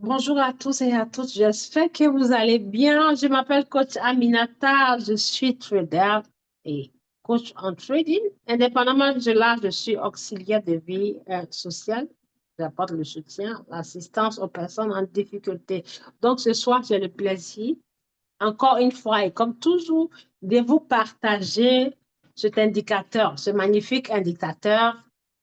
Bonjour à tous et à toutes, j'espère que vous allez bien. Je m'appelle coach Aminata, je suis trader et coach en trading. Indépendamment de là, je suis auxiliaire de vie sociale. J'apporte le soutien, l'assistance aux personnes en difficulté. Donc ce soir, j'ai le plaisir, encore une fois et comme toujours, de vous partager cet indicateur, ce magnifique indicateur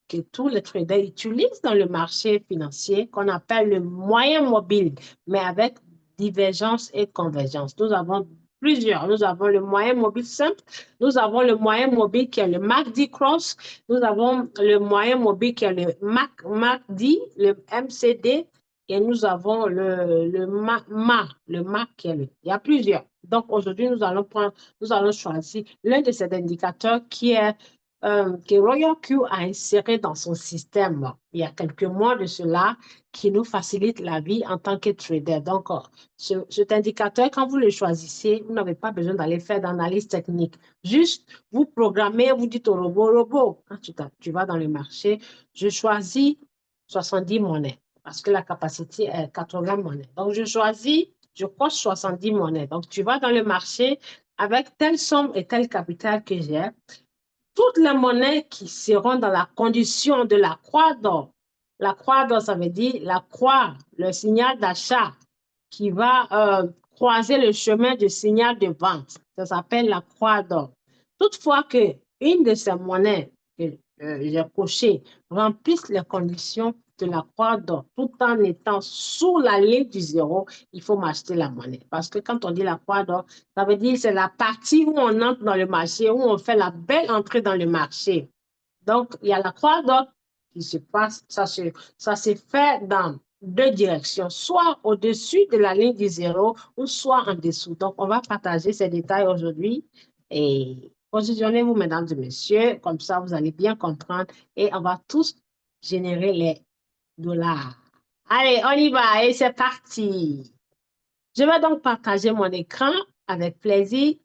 que tous les traders utilisent dans le marché financier, qu'on appelle le moyen mobile, mais avec divergence et convergence. Nous avons plusieurs. Nous avons le moyen mobile simple, nous avons le moyen mobile qui est le MACD Cross, nous avons le moyen mobile qui est le MACD, le MCD, et nous avons le MAC qui est le. Il y a plusieurs. Donc aujourd'hui, nous allons choisir l'un de ces indicateurs que Royal Q a inséré dans son système il y a quelques mois de cela, qui nous facilite la vie en tant que trader. Donc, cet indicateur, quand vous le choisissez, vous n'avez pas besoin d'aller faire d'analyse technique. Juste, vous programmez, vous dites au robot, quand tu vas dans le marché, je choisis 70 monnaies parce que la capacité est 80 monnaies. Donc, je coche 70 monnaies. Donc, tu vas dans le marché avec telle somme et tel capital que j'ai. Toutes les monnaies qui seront dans la condition de la croix d'or. La croix d'or, ça veut dire la croix, le signal d'achat qui va croiser le chemin du signal de vente. Ça s'appelle la croix d'or. Toutefois que une de ces monnaies que j'ai cochées remplissent les conditions de la croix d'or tout en étant sous la ligne du zéro, il faut m'acheter la monnaie. Parce que quand on dit la croix d'or, ça veut dire que c'est la partie où on entre dans le marché, où on fait la belle entrée dans le marché. Donc, il y a la croix d'or qui se passe, ça se fait dans deux directions, soit au-dessus de la ligne du zéro ou soit en dessous. Donc, on va partager ces détails aujourd'hui et positionnez-vous, mesdames et messieurs, comme ça vous allez bien comprendre et on va tous générer les dollars. Allez, on y va et c'est parti. Je vais donc partager mon écran avec plaisir.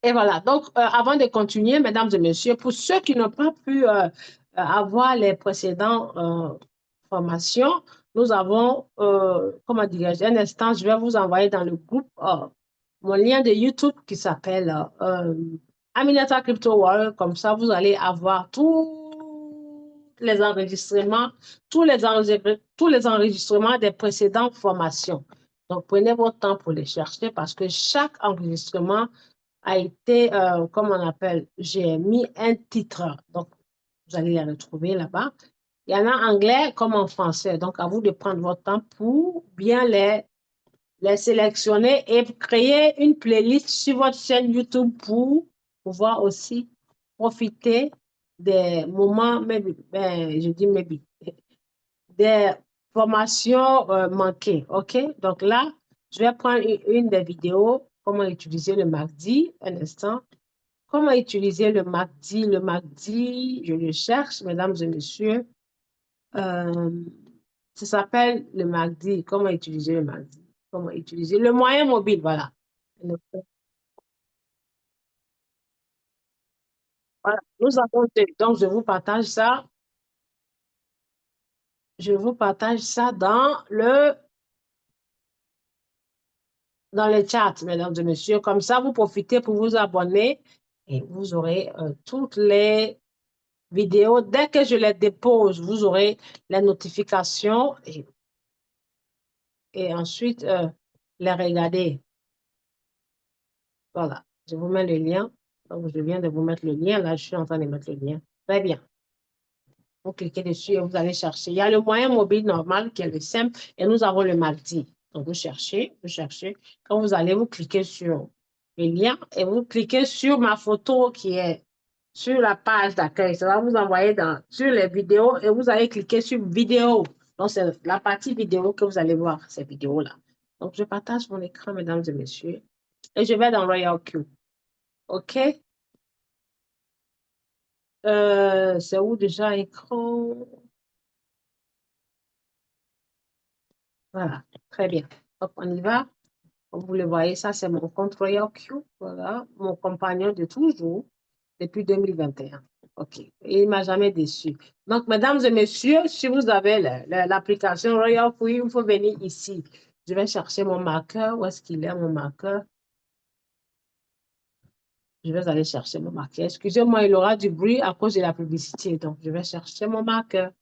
Et voilà, donc avant de continuer, mesdames et messieurs, pour ceux qui n'ont pas pu avoir les précédentes formations, nous avons, comment dirais-je, un instant, je vais vous envoyer dans le groupe mon lien de YouTube qui s'appelle Aminata Crypto World. Comme ça, vous allez avoir tous les enregistrements, tous les enregistrements des précédentes formations. Donc, prenez votre temps pour les chercher parce que chaque enregistrement a été, comme on appelle, j'ai mis un titre. Donc, vous allez les retrouver là-bas. Il y en a en anglais comme en français. Donc, à vous de prendre votre temps pour bien les sélectionner et créer une playlist sur votre chaîne YouTube pour pouvoir aussi profiter des moments, maybe, ben, je dis maybe, des formations manquées. OK? Donc là, je vais prendre une des vidéos, comment utiliser le mardi, un instant. Comment utiliser le MACD? Le MACD, je le cherche, mesdames et messieurs. Euh, Ça s'appelle le MACD. Comment utiliser le MACD? Comment utiliser le moyen mobile? Voilà. Voilà. Nous avons donc je vous partage ça. Je vous partage ça dans le chat, mesdames et messieurs. Comme ça, vous profitez pour vous abonner et vous aurez toutes les vidéos. Dès que je les dépose, vous aurez les notifications et ensuite les regarder. Voilà, je vous mets le lien. Donc, je viens de vous mettre le lien. Là, je suis en train de mettre le lien. Très bien. Vous cliquez dessus et vous allez chercher. Il y a le moyen mobile normal qui est le simple et nous avons le multi. Donc, vous cherchez, vous cherchez. Quand vous allez, vous cliquez sur le lien et vous cliquez sur ma photo qui est sur la page d'accueil. Ça va vous envoyer sur les vidéos et vous allez cliquer sur vidéo. Donc, c'est la partie vidéo que vous allez voir, ces vidéos-là. Donc, je partage mon écran, mesdames et messieurs, et je vais dans Royal Q. OK? C'est où déjà écran? Voilà, très bien. Donc, on y va. Comme vous le voyez, ça, c'est mon compte Royal Q. Voilà, mon compagnon de toujours depuis 2021. OK. Il ne m'a jamais déçu. Donc, mesdames et messieurs, si vous avez l'application Royal Free, il faut venir ici. Je vais chercher mon marqueur. Où est-ce qu'il est, mon marqueur? Je vais aller chercher mon marqueur. Excusez-moi, il aura du bruit à cause de la publicité. Donc, je vais chercher mon marqueur.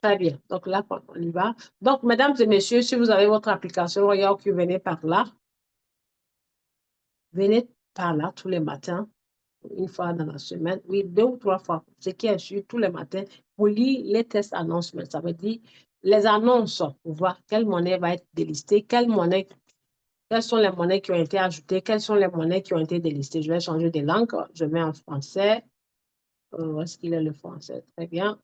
Très bien. Donc là, on y va. Donc, mesdames et messieurs, si vous avez votre application Royal Q, venez par là. Venez par là tous les matins, une fois dans la semaine, oui, 2 ou 3 fois, ce qui est sûr, tous les matins, pour lire les tests announcements. Ça veut dire les annonces pour voir quelle monnaie va être délistée, quelles sont les monnaies qui ont été ajoutées, quelles sont les monnaies qui ont été délistées. Je vais changer de langue. Je mets en français. Où est-ce qu'il est le français? Très bien.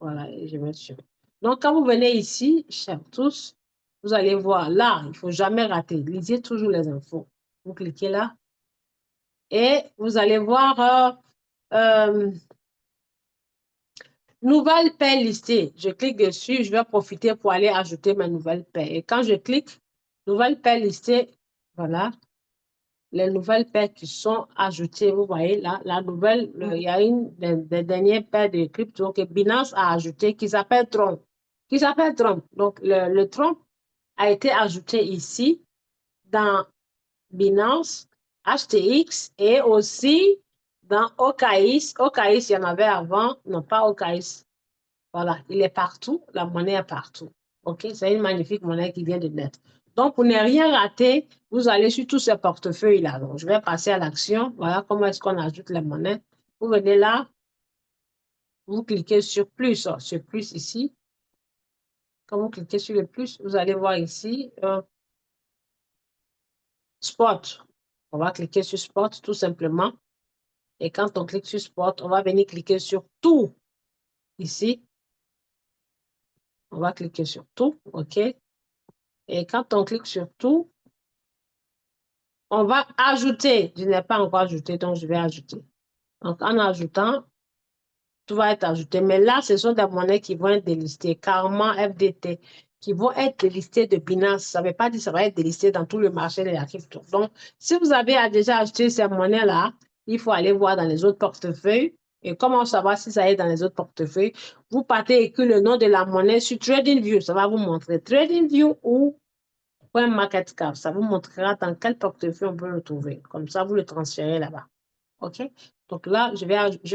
Voilà, et je mets sur. Donc, quand vous venez ici, chers tous, vous allez voir là, il ne faut jamais rater. Lisez toujours les infos. Vous cliquez là et vous allez voir nouvelle paie listée. Je clique dessus, je vais profiter pour aller ajouter ma nouvelle paie. Et quand je clique, nouvelle paie listée, voilà, les nouvelles paires qui sont ajoutées. Vous voyez là, la nouvelle, il y a une des dernières paires de crypto que Binance a ajouté qui s'appelle Tron. Qui s'appelle Tron. Donc, le Tron a été ajouté ici dans Binance, HTX et aussi dans OKX. OKX, il y en avait avant, non pas OKX. Voilà, il est partout, la monnaie est partout. OK, c'est une magnifique monnaie qui vient de naître. Donc, pour ne rien rater, vous allez sur tous ces portefeuilles-là. Donc, je vais passer à l'action. Voilà comment est-ce qu'on ajoute les monnaies. Vous venez là, vous cliquez sur plus ici. Quand vous cliquez sur le plus, vous allez voir ici, Spot. On va cliquer sur Spot tout simplement. Et quand on clique sur Spot, on va venir cliquer sur tout ici. On va cliquer sur tout, OK? Et quand on clique sur tout, on va ajouter. Je n'ai pas encore ajouté, donc je vais ajouter. Donc, en ajoutant, tout va être ajouté. Mais là, ce sont des monnaies qui vont être délistées. Karma, FDT, qui vont être délistées de Binance. Ça ne veut pas dire que ça va être délisté dans tout le marché de la crypto. Donc, si vous avez déjà acheté ces monnaies-là, il faut aller voir dans les autres portefeuilles. Et comment savoir si ça est dans les autres portefeuilles? Vous partez écrire le nom de la monnaie sur TradingView. Ça va vous montrer TradingView ou .marketcap. Ça vous montrera dans quel portefeuille on peut le trouver. Comme ça, vous le transférez là-bas. OK? Donc là, je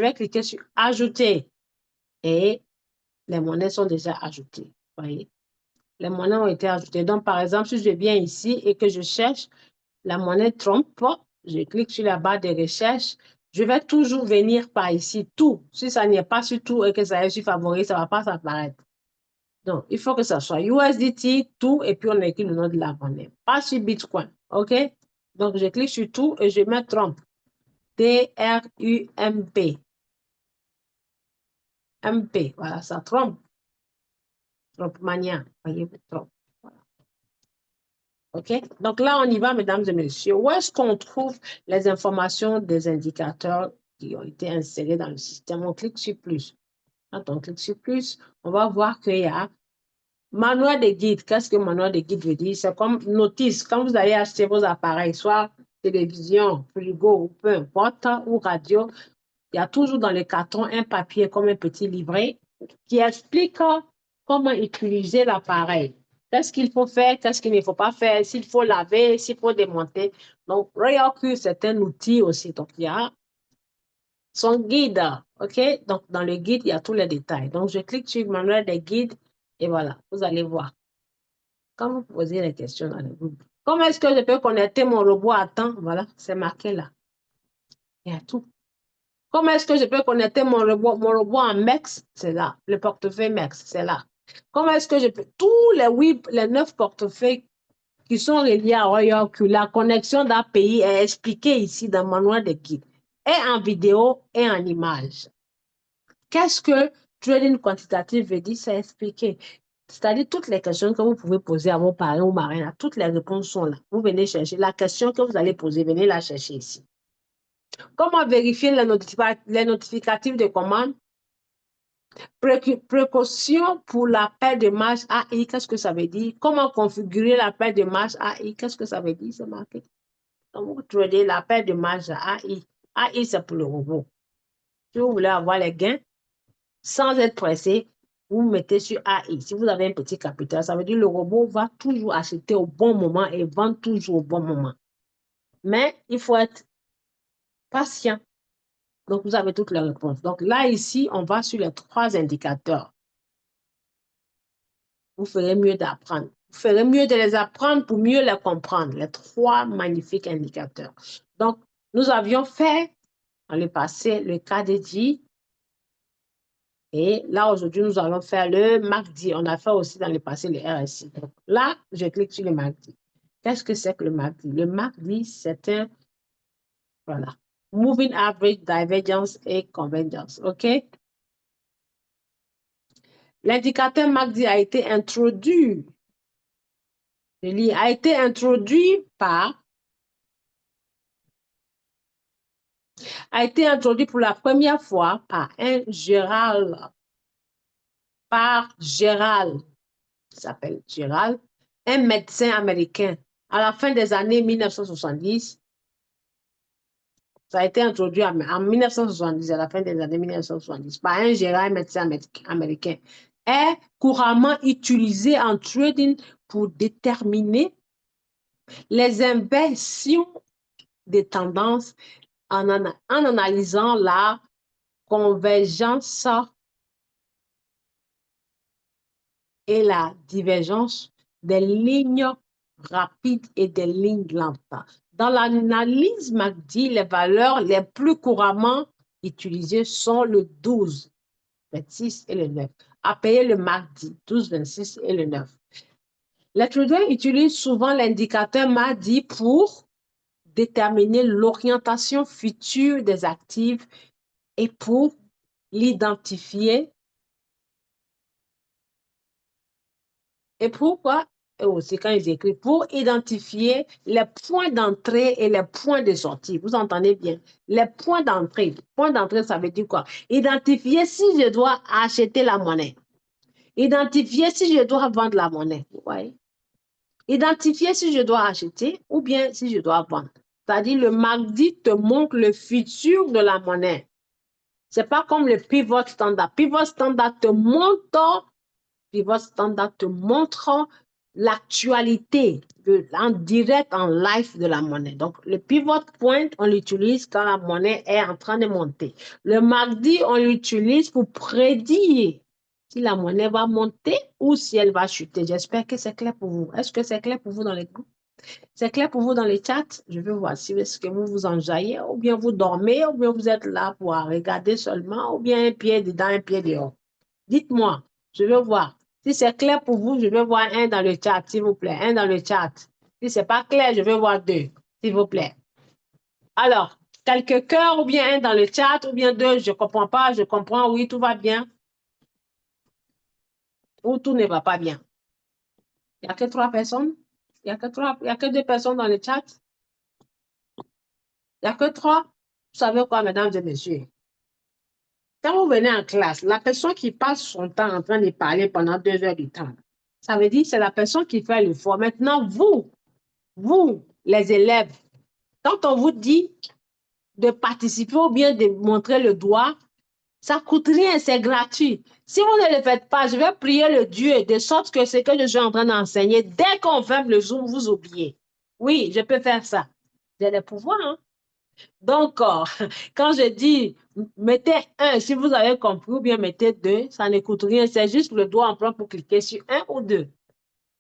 vais cliquer sur Ajouter et les monnaies sont déjà ajoutées. Voyez? Les monnaies ont été ajoutées. Donc, par exemple, si je viens ici et que je cherche la monnaie Trump, je clique sur la barre de recherche. Je vais toujours venir par ici, tout. Si ça n'est pas sur tout et que ça est sur favori, ça ne va pas s'apparaître. Donc, il faut que ça soit USDT, tout, et puis on écrit le nom de la monnaie. Pas sur Bitcoin. OK? Donc, je clique sur tout et je mets Trump. T-R-U-M-P. M-P. Voilà, ça trompe. Trumpmania. Voyez-vous, Trump. Voilà. OK? Donc là, on y va, mesdames et messieurs. Où est-ce qu'on trouve les informations des indicateurs qui ont été insérés dans le système? On clique sur plus. Quand on clique sur plus, on va voir qu'il y a manuel de guide. Qu'est-ce que manuel de guide veut dire? C'est comme notice. Quand vous allez acheter vos appareils, soit télévision, frigo, ou peu importe, ou radio, il y a toujours dans le carton un papier comme un petit livret qui explique comment utiliser l'appareil. Qu'est-ce qu'il faut faire, qu'est-ce qu'il ne faut pas faire, s'il faut laver, s'il faut démonter. Donc, Royal Q, c'est un outil aussi. Donc, il y a son guide. OK? Donc, dans le guide, il y a tous les détails. Donc, je clique sur le manuel des guides et voilà, vous allez voir. Quand vous posez les questions dans le groupe, comment est-ce que je peux connecter mon robot à temps? Voilà, c'est marqué là. Il y a tout. Comment est-ce que je peux connecter mon robot en MEX? C'est là. Le portefeuille MEX, c'est là. Comment est-ce que je peux... Tous les 9 portefeuilles qui sont reliés à Royal Q, la connexion d'API est expliquée ici dans le manuel de guide. et en vidéo et en image. Qu'est-ce que trading quantitatif veut dire? C'est expliquer. C'est-à-dire toutes les questions que vous pouvez poser à vos parents ou marraines, toutes les réponses sont là. Vous venez chercher. La question que vous allez poser, venez la chercher ici. Comment vérifier les notificatifs de commande? Précaution pour la paire de marge AI, qu'est-ce que ça veut dire? Comment configurer la paire de marge AI? Qu'est-ce que ça veut dire? C'est marqué. Donc, vous tradez la paire de marge AI. AI, c'est pour le robot. Si vous voulez avoir les gains, sans être pressé, vous mettez sur AI. Si vous avez un petit capital, ça veut dire que le robot va toujours acheter au bon moment et vendre toujours au bon moment. Mais il faut être patient. Donc, vous avez toutes les réponses. Donc, là, ici, on va sur les 3 indicateurs. Vous ferez mieux d'apprendre. Vous ferez mieux de les apprendre pour mieux les comprendre. Les 3 magnifiques indicateurs. Donc, nous avions fait dans le passé le KDJ. Et là, aujourd'hui, nous allons faire le MACD. On a fait aussi dans le passé le RSI. Donc, là, je clique sur le MACD. Qu'est-ce que c'est que le MACD? Le MACD, c'est un, voilà, Moving Average, Divergence et Convergence. OK? L'indicateur MACD a été introduit. Je lis, a été introduit pour la première fois par Gérald, qui s'appelle Gérald, un médecin américain. À la fin des années 1970, ça a été introduit en 1970, à la fin des années 1970, par un Gérald, médecin américain, est couramment utilisé en trading pour déterminer les inversions des tendances en analysant la convergence et la divergence des lignes rapides et des lignes lentes. Dans l'analyse MACD, les valeurs les plus couramment utilisées sont le 12, 26 et le 9. À payer le MACD, 12, 26 et le 9. Les traders utilisent souvent l'indicateur MACD pour déterminer l'orientation future des actifs et pour l'identifier. Et pourquoi? Et aussi quand ils écrivent, pour identifier les points d'entrée et les points de sortie. Vous entendez bien? Les points d'entrée. Point d'entrée, ça veut dire quoi? Identifier si je dois acheter la monnaie. Identifier si je dois vendre la monnaie. Vous voyez? Identifier si je dois acheter ou bien si je dois vendre. C'est-à-dire le MACD te montre le futur de la monnaie. Ce n'est pas comme le pivot standard. Pivot standard te montre l'actualité en direct, en live de la monnaie. Donc, le pivot point, on l'utilise quand la monnaie est en train de monter. Le MACD, on l'utilise pour prédire si la monnaie va monter ou si elle va chuter. J'espère que c'est clair pour vous. Est-ce que c'est clair pour vous dans les groupes? C'est clair pour vous dans les chats? Je veux voir si est-ce que vous vous enjaillez, ou bien vous dormez, ou bien vous êtes là pour regarder seulement, ou bien un pied dedans, un pied dehors. Dites-moi, je veux voir. Si c'est clair pour vous, je veux voir un dans le chat, s'il vous plaît. Un dans le chat. Si ce n'est pas clair, je veux voir 2, s'il vous plaît. Alors, quelques cœurs, ou bien un dans le chat, ou bien 2, je ne comprends pas, je comprends, oui, tout va bien. Ou tout ne va pas bien. Il n'y a que 3 personnes? Il n'y a que 2 personnes dans le chat? Il n'y a que 3? Vous savez quoi, mesdames et messieurs? Quand vous venez en classe, la personne qui passe son temps en train de parler pendant 2 heures du temps, ça veut dire que c'est la personne qui fait l'effort. Maintenant, vous, les élèves, quand on vous dit de participer ou bien de montrer le doigt, ça ne coûte rien, c'est gratuit. Si vous ne le faites pas, je vais prier le Dieu de sorte que ce que je suis en train d'enseigner, dès qu'on ferme le Zoom, vous oubliez. Oui, je peux faire ça. J'ai les pouvoirs, hein? Donc, quand je dis mettez 1, si vous avez compris, ou bien mettez 2, ça ne coûte rien. C'est juste le doigt en plan pour cliquer sur 1 ou 2.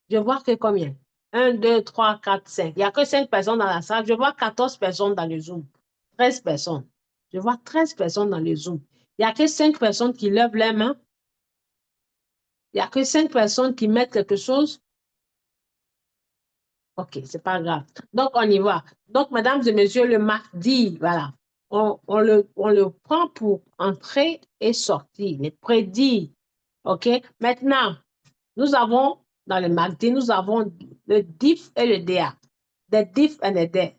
Je vois que combien? 1, 2, 3, 4, 5. Il n'y a que 5 personnes dans la salle. Je vois 14 personnes dans le Zoom. 13 personnes. Je vois 13 personnes dans le Zoom. Il n'y a que 5 personnes qui lèvent les mains. Il n'y a que 5 personnes qui mettent quelque chose. OK, c'est pas grave. Donc, on y va. Donc, mesdames et messieurs, le mardi, voilà. on le prend pour entrer et sortir, les prédits. OK? Maintenant, nous avons, dans le MACD, nous avons le diff et le DA. The diff and the DA.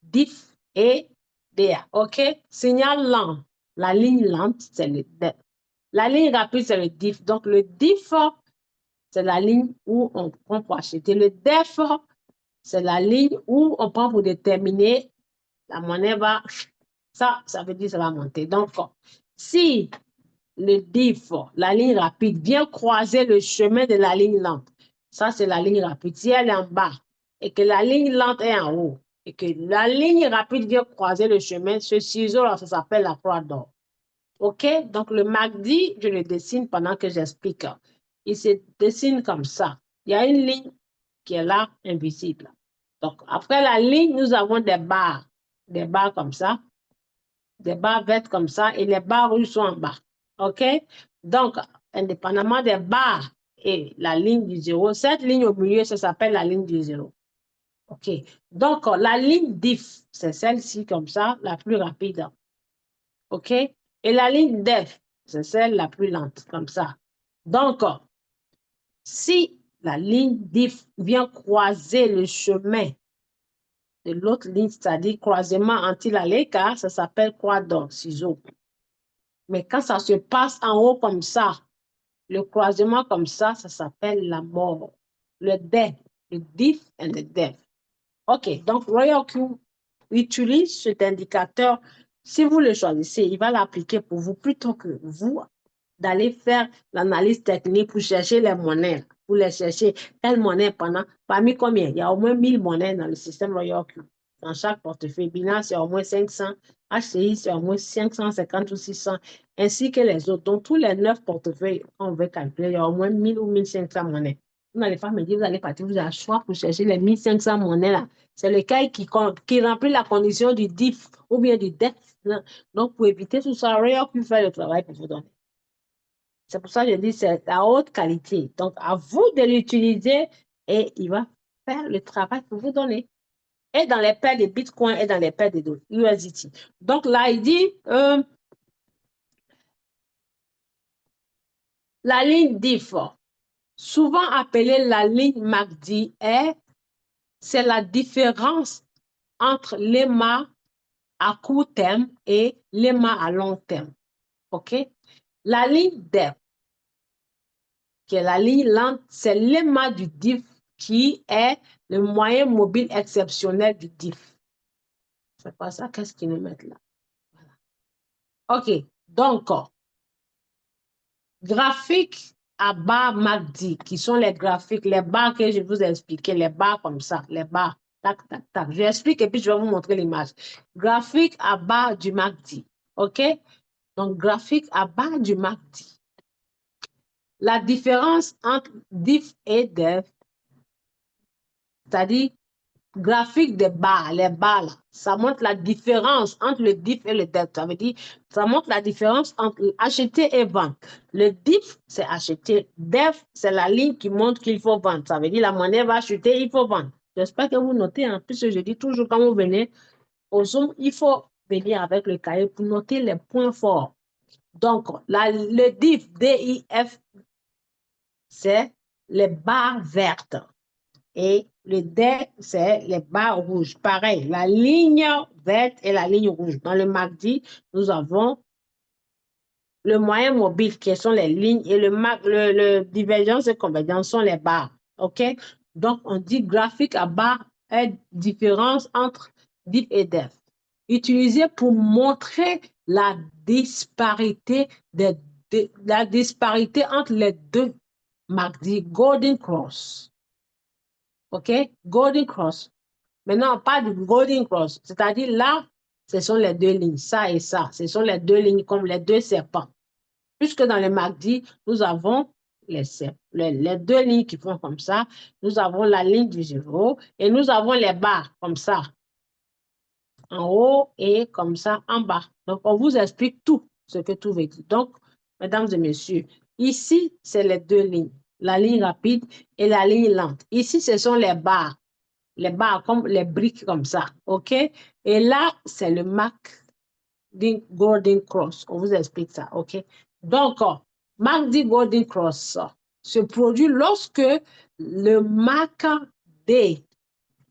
Diff et DA. OK? Signal lent. La ligne lente, c'est le DA. La ligne rapide, c'est le diff. Donc, le diff, c'est la ligne où on prend pour acheter. Le DEF, c'est la ligne où on prend pour déterminer la monnaie va, ça veut dire que ça va monter. Donc, si le diff, la ligne rapide, vient croiser le chemin de la ligne lente, ça c'est la ligne rapide. Si elle est en bas et que la ligne lente est en haut et que la ligne rapide vient croiser le chemin, ce ciseau-là, ça s'appelle la croix d'or. OK? Donc, le MACD, je le dessine pendant que j'explique. Il se dessine comme ça. Il y a une ligne qui est là, invisible. Donc, après la ligne, nous avons des barres comme ça, des barres vertes comme ça, et les barres rouges sont en bas. OK? Donc, indépendamment des barres et la ligne du zéro, cette ligne au milieu, ça s'appelle la ligne du zéro. OK? Donc, la ligne diff, c'est celle-ci comme ça, la plus rapide. OK? Et la ligne def, c'est celle la plus lente, comme ça. Donc, si la ligne diff vient croiser le chemin de l'autre ligne, c'est-à-dire croisement anti-l'écart, ça s'appelle croix d'or, ciseau. Mais quand ça se passe en haut comme ça, le croisement comme ça s'appelle la mort. Le death, le diff and the death. OK, donc Royal Q utilise cet indicateur. Si vous le choisissez, il va l'appliquer pour vous plutôt que vous d'aller faire l'analyse technique pour chercher les monnaies, pour les chercher. Quelle monnaie parmi combien? Il y a au moins 1000 monnaies dans le système Royal Q. Dans chaque portefeuille, Binance, c'est au moins 500, HCI, c'est au moins 550 ou 600, ainsi que les autres. Donc, tous les 9 portefeuilles, on veut calculer, il y a au moins 1000 ou 1500 monnaies. Vous n'allez pas me dire, vous allez partir, vous avez le choix pour chercher les 1500 monnaies là. C'est le cas qui remplit la condition du DIF ou bien du DEF. Donc, pour éviter tout ça, Royal Q fait le travail pour vous donner. C'est pour ça que je dis c'est la haute qualité. Donc, à vous de l'utiliser et il va faire le travail pour vous donner. Et dans les paires de Bitcoin et dans les paires de USDT. Donc, là, il dit la ligne DIF, souvent appelée la ligne MACD, c'est la différence entre l'EMA à court terme et l'EMA à long terme. OK? La ligne DEF, qui est la ligne lente, c'est l'EMA du DIF qui est le moyen mobile exceptionnel du DIF. C'est pas ça, qu'est-ce qu'ils nous mettent là? Voilà. OK, donc, graphiques à barre MACD, qui sont les graphiques, les barres que je vous ai expliquées, les barres comme ça, les barres, tac, tac, tac. Je explique et puis je vais vous montrer l'image. Graphique à barre du MACD, OK? Donc, graphique à barre du MACD. La différence entre DIF et DEF, c'est-à-dire graphique des barres, les barres, là, ça montre la différence entre le DIF et le DEF. Ça veut dire, ça montre la différence entre acheter et vendre. Le DIF, c'est acheter. DEF, c'est la ligne qui montre qu'il faut vendre. Ça veut dire la monnaie va acheter, il faut vendre. J'espère que vous notez, en plus, je dis toujours quand vous venez au Zoom, il faut venir avec le cahier pour noter les points forts. Donc, le DIF, DIF, c'est les barres vertes. Et le D, c'est les barres rouges. Pareil, la ligne verte et la ligne rouge. Dans le MACD, nous avons le moyen mobile qui sont les lignes et le divergence et convergence sont les barres. OK? Donc, on dit graphique à barre est différence entre DIF et DEF. Utilisé pour montrer la disparité, la disparité entre les deux MACD, Golden Cross. OK? Golden Cross. Maintenant, on parle du Golden Cross. C'est-à-dire là, ce sont les deux lignes, ça et ça. Ce sont les deux lignes comme les deux serpents. Puisque dans le MACD, nous avons les deux lignes qui font comme ça. Nous avons la ligne du zéro et nous avons les barres comme ça. En haut et comme ça en bas. Donc, on vous explique tout ce que tout veut dire. Donc, mesdames et messieurs, ici, c'est les deux lignes. La ligne rapide et la ligne lente. Ici, ce sont les barres. les barres, comme les briques comme ça, OK? Et là, c'est le MACD Golden Cross. On vous explique ça, OK? Donc, MACD Golden Cross se produit lorsque le MACD,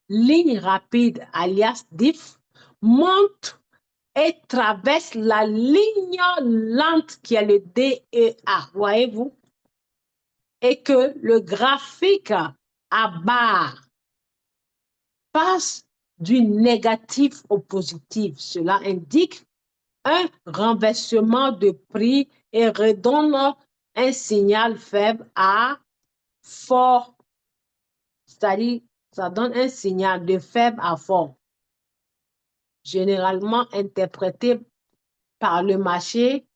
ligne rapide, alias DIF, monte et traverse la ligne lente qui est le DEA, voyez-vous? Et que le graphique à barre passe du négatif au positif. Cela indique un renversement de prix et redonne un signal faible à fort. C'est-à-dire, ça donne un signal de faible à fort, généralement interprété par le marché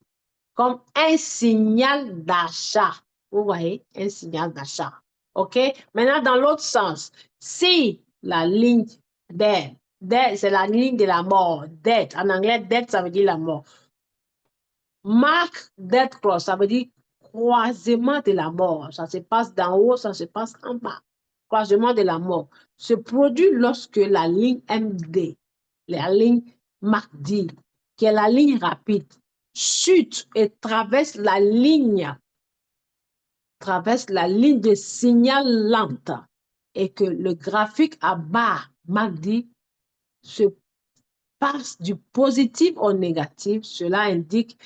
comme un signal d'achat. Vous voyez, un signal d'achat. OK? Maintenant, dans l'autre sens, si la ligne dead, c'est la ligne de la mort. Dead, en anglais, dead, ça veut dire la mort. Mark dead cross, ça veut dire croisement de la mort. Ça se passe d'en haut, ça se passe en bas. Croisement de la mort se produit lorsque la ligne MD, la ligne MACD, qui est la ligne rapide, chute et traverse la ligne de signal lente et que le graphique à bas MACD se passe du positif au négatif. Cela indique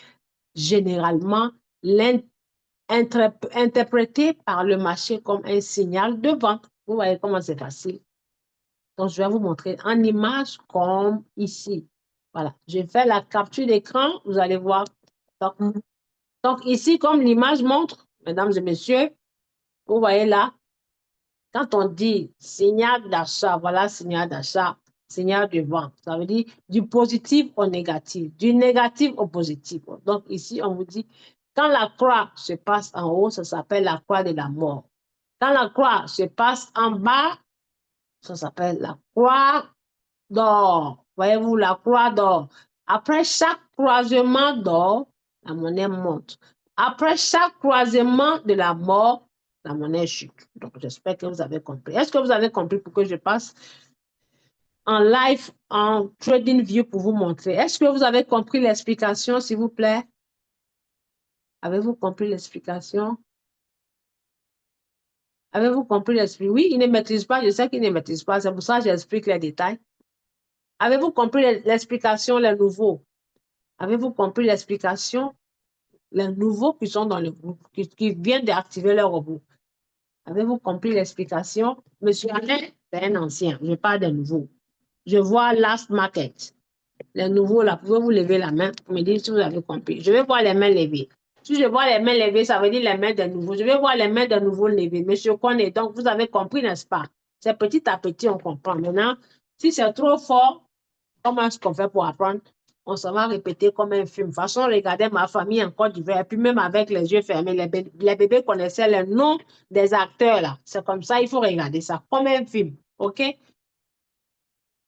généralement interprété par le marché comme un signal de vente. Vous voyez comment c'est facile. Donc, je vais vous montrer en image comme ici. Voilà, je fais la capture d'écran, vous allez voir. Donc, ici, comme l'image montre, mesdames et messieurs, vous voyez là, quand on dit signal d'achat, voilà signal d'achat, signal de vente, ça veut dire du positif au négatif, du négatif au positif. Donc, ici, on vous dit, quand la croix se passe en haut, ça s'appelle la croix de la mort. Quand la croix se passe en bas, ça s'appelle la croix d'or. Voyez-vous, la croix d'or. Après chaque croisement d'or, la monnaie monte. Après chaque croisement de la mort, la monnaie chute. Donc, j'espère que vous avez compris. Est-ce que vous avez compris pour que je passe en live, en TradingView pour vous montrer? Est-ce que vous avez compris l'explication, s'il vous plaît? Avez-vous compris l'explication? Avez-vous compris l'explication? Oui, il ne maîtrise pas. Je sais qu'il ne maîtrise pas. C'est pour ça que j'explique les détails. Avez-vous compris l'explication, les nouveaux? Avez-vous compris l'explication? Les nouveaux qui sont dans le groupe, qui viennent d'activer leur robot. Avez-vous compris l'explication? Monsieur Alain, c'est un ancien. Je parle des nouveaux. Je vois Last Market. Les nouveaux, là, pouvez-vous lever la main pour me dire si vous avez compris? Je vais voir les mains levées. Si je vois les mains levées, ça veut dire les mains des nouveaux. Je vais voir les mains des nouveaux levées. Monsieur connaît, donc vous avez compris, n'est-ce pas? C'est petit à petit, on comprend. Maintenant, si c'est trop fort, comment est-ce qu'on fait pour apprendre? On s'en va répéter comme un film. De toute façon, regardez ma famille en Côte d'Ivoire, et puis même avec les yeux fermés, les bébés connaissaient les noms des acteurs là. C'est comme ça, il faut regarder ça comme un film. OK?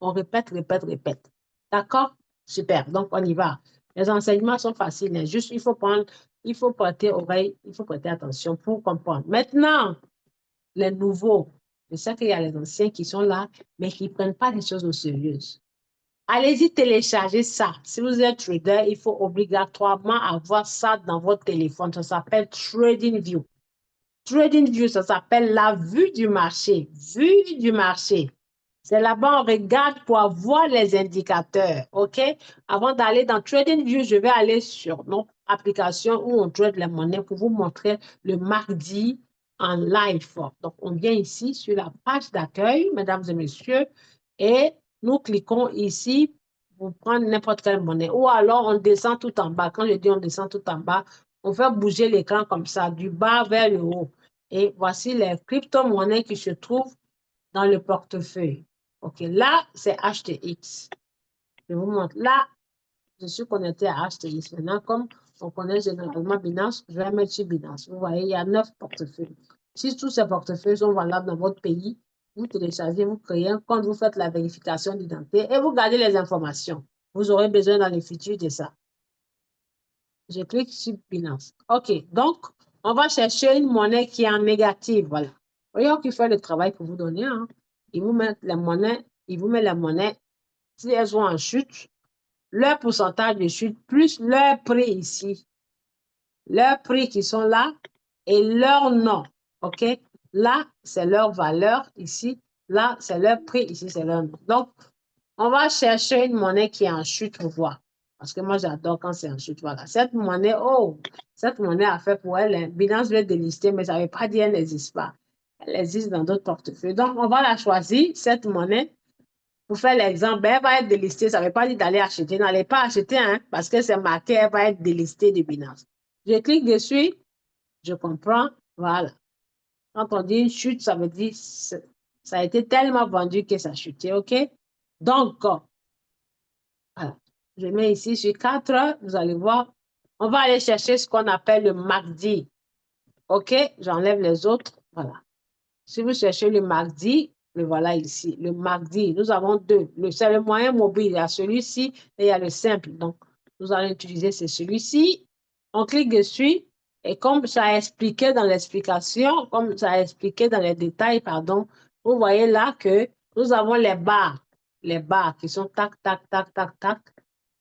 On répète, répète, répète. D'accord? Super. Donc, on y va. Les enseignements sont faciles. Juste, il faut prêter oreille, il faut prêter attention pour comprendre. Maintenant, les nouveaux, je sais qu'il y a les anciens qui sont là, mais qui ne prennent pas les choses au sérieux. Allez-y télécharger ça. Si vous êtes trader, il faut obligatoirement avoir ça dans votre téléphone. Ça s'appelle TradingView. TradingView, ça s'appelle la vue du marché. Vue du marché. C'est là-bas, on regarde pour voir les indicateurs. OK? Avant d'aller dans TradingView, je vais aller sur notre application où on trade les monnaies pour vous montrer le mardi en live. Donc, on vient ici sur la page d'accueil, mesdames et messieurs, et nous cliquons ici pour prendre n'importe quelle monnaie. Ou alors, on descend tout en bas. Quand je dis on descend tout en bas, on fait bouger l'écran comme ça, du bas vers le haut. Et voici les crypto-monnaies qui se trouvent dans le portefeuille. OK, là, c'est HTX. Je vous montre. Là, je suis connecté à HTX. Maintenant, comme on connaît généralement Binance, je vais mettre sur Binance. Vous voyez, il y a 9 portefeuilles. Si tous ces portefeuilles sont valables dans votre pays, vous téléchargez, vous créez un compte, vous faites la vérification d'identité et vous gardez les informations. Vous aurez besoin dans le futur de ça. Je clique sur Binance. OK, donc, on va chercher une monnaie qui est en négatif. Voilà. Voyons qui fait le travail pour vous donner. Hein. il vous met les monnaies, si elles sont en chute, leur pourcentage de chute plus leur prix ici, leurs prix qui sont là et leur nom, OK? Là, c'est leur valeur ici, là, c'est leur prix, ici, c'est leur nom. Donc, on va chercher une monnaie qui est en chute pour voir. Parce que moi, j'adore quand c'est en chute. Voilà. Cette monnaie, cette monnaie a fait pour elle, hein. Binance veut délister, mais ça ne veut pas dire qu'elle n'existe pas. Elle existe dans d'autres portefeuilles. Donc, on va la choisir, cette monnaie. Pour faire l'exemple, ben, elle va être délistée. Ça ne veut pas dire d'aller acheter. N'allez pas acheter, hein, parce que c'est marqué, elle va être délistée de Binance. Je clique dessus, je comprends. Voilà. Quand on dit une chute, ça veut dire ça a été tellement vendu que ça a chuté. OK? Donc, voilà. Je mets ici sur 4, vous allez voir. On va aller chercher ce qu'on appelle le MACD. OK? J'enlève les autres. Voilà. Si vous cherchez le MACD, le voilà ici. Le MACD, nous avons deux. C'est le moyen mobile. Il y a celui-ci et il y a le simple. Donc, nous allons utiliser celui-ci. On clique dessus. Et comme ça a expliqué dans l'explication, comme ça a expliqué dans les détails, pardon, vous voyez là que nous avons les barres. Les barres qui sont tac, tac, tac, tac, tac,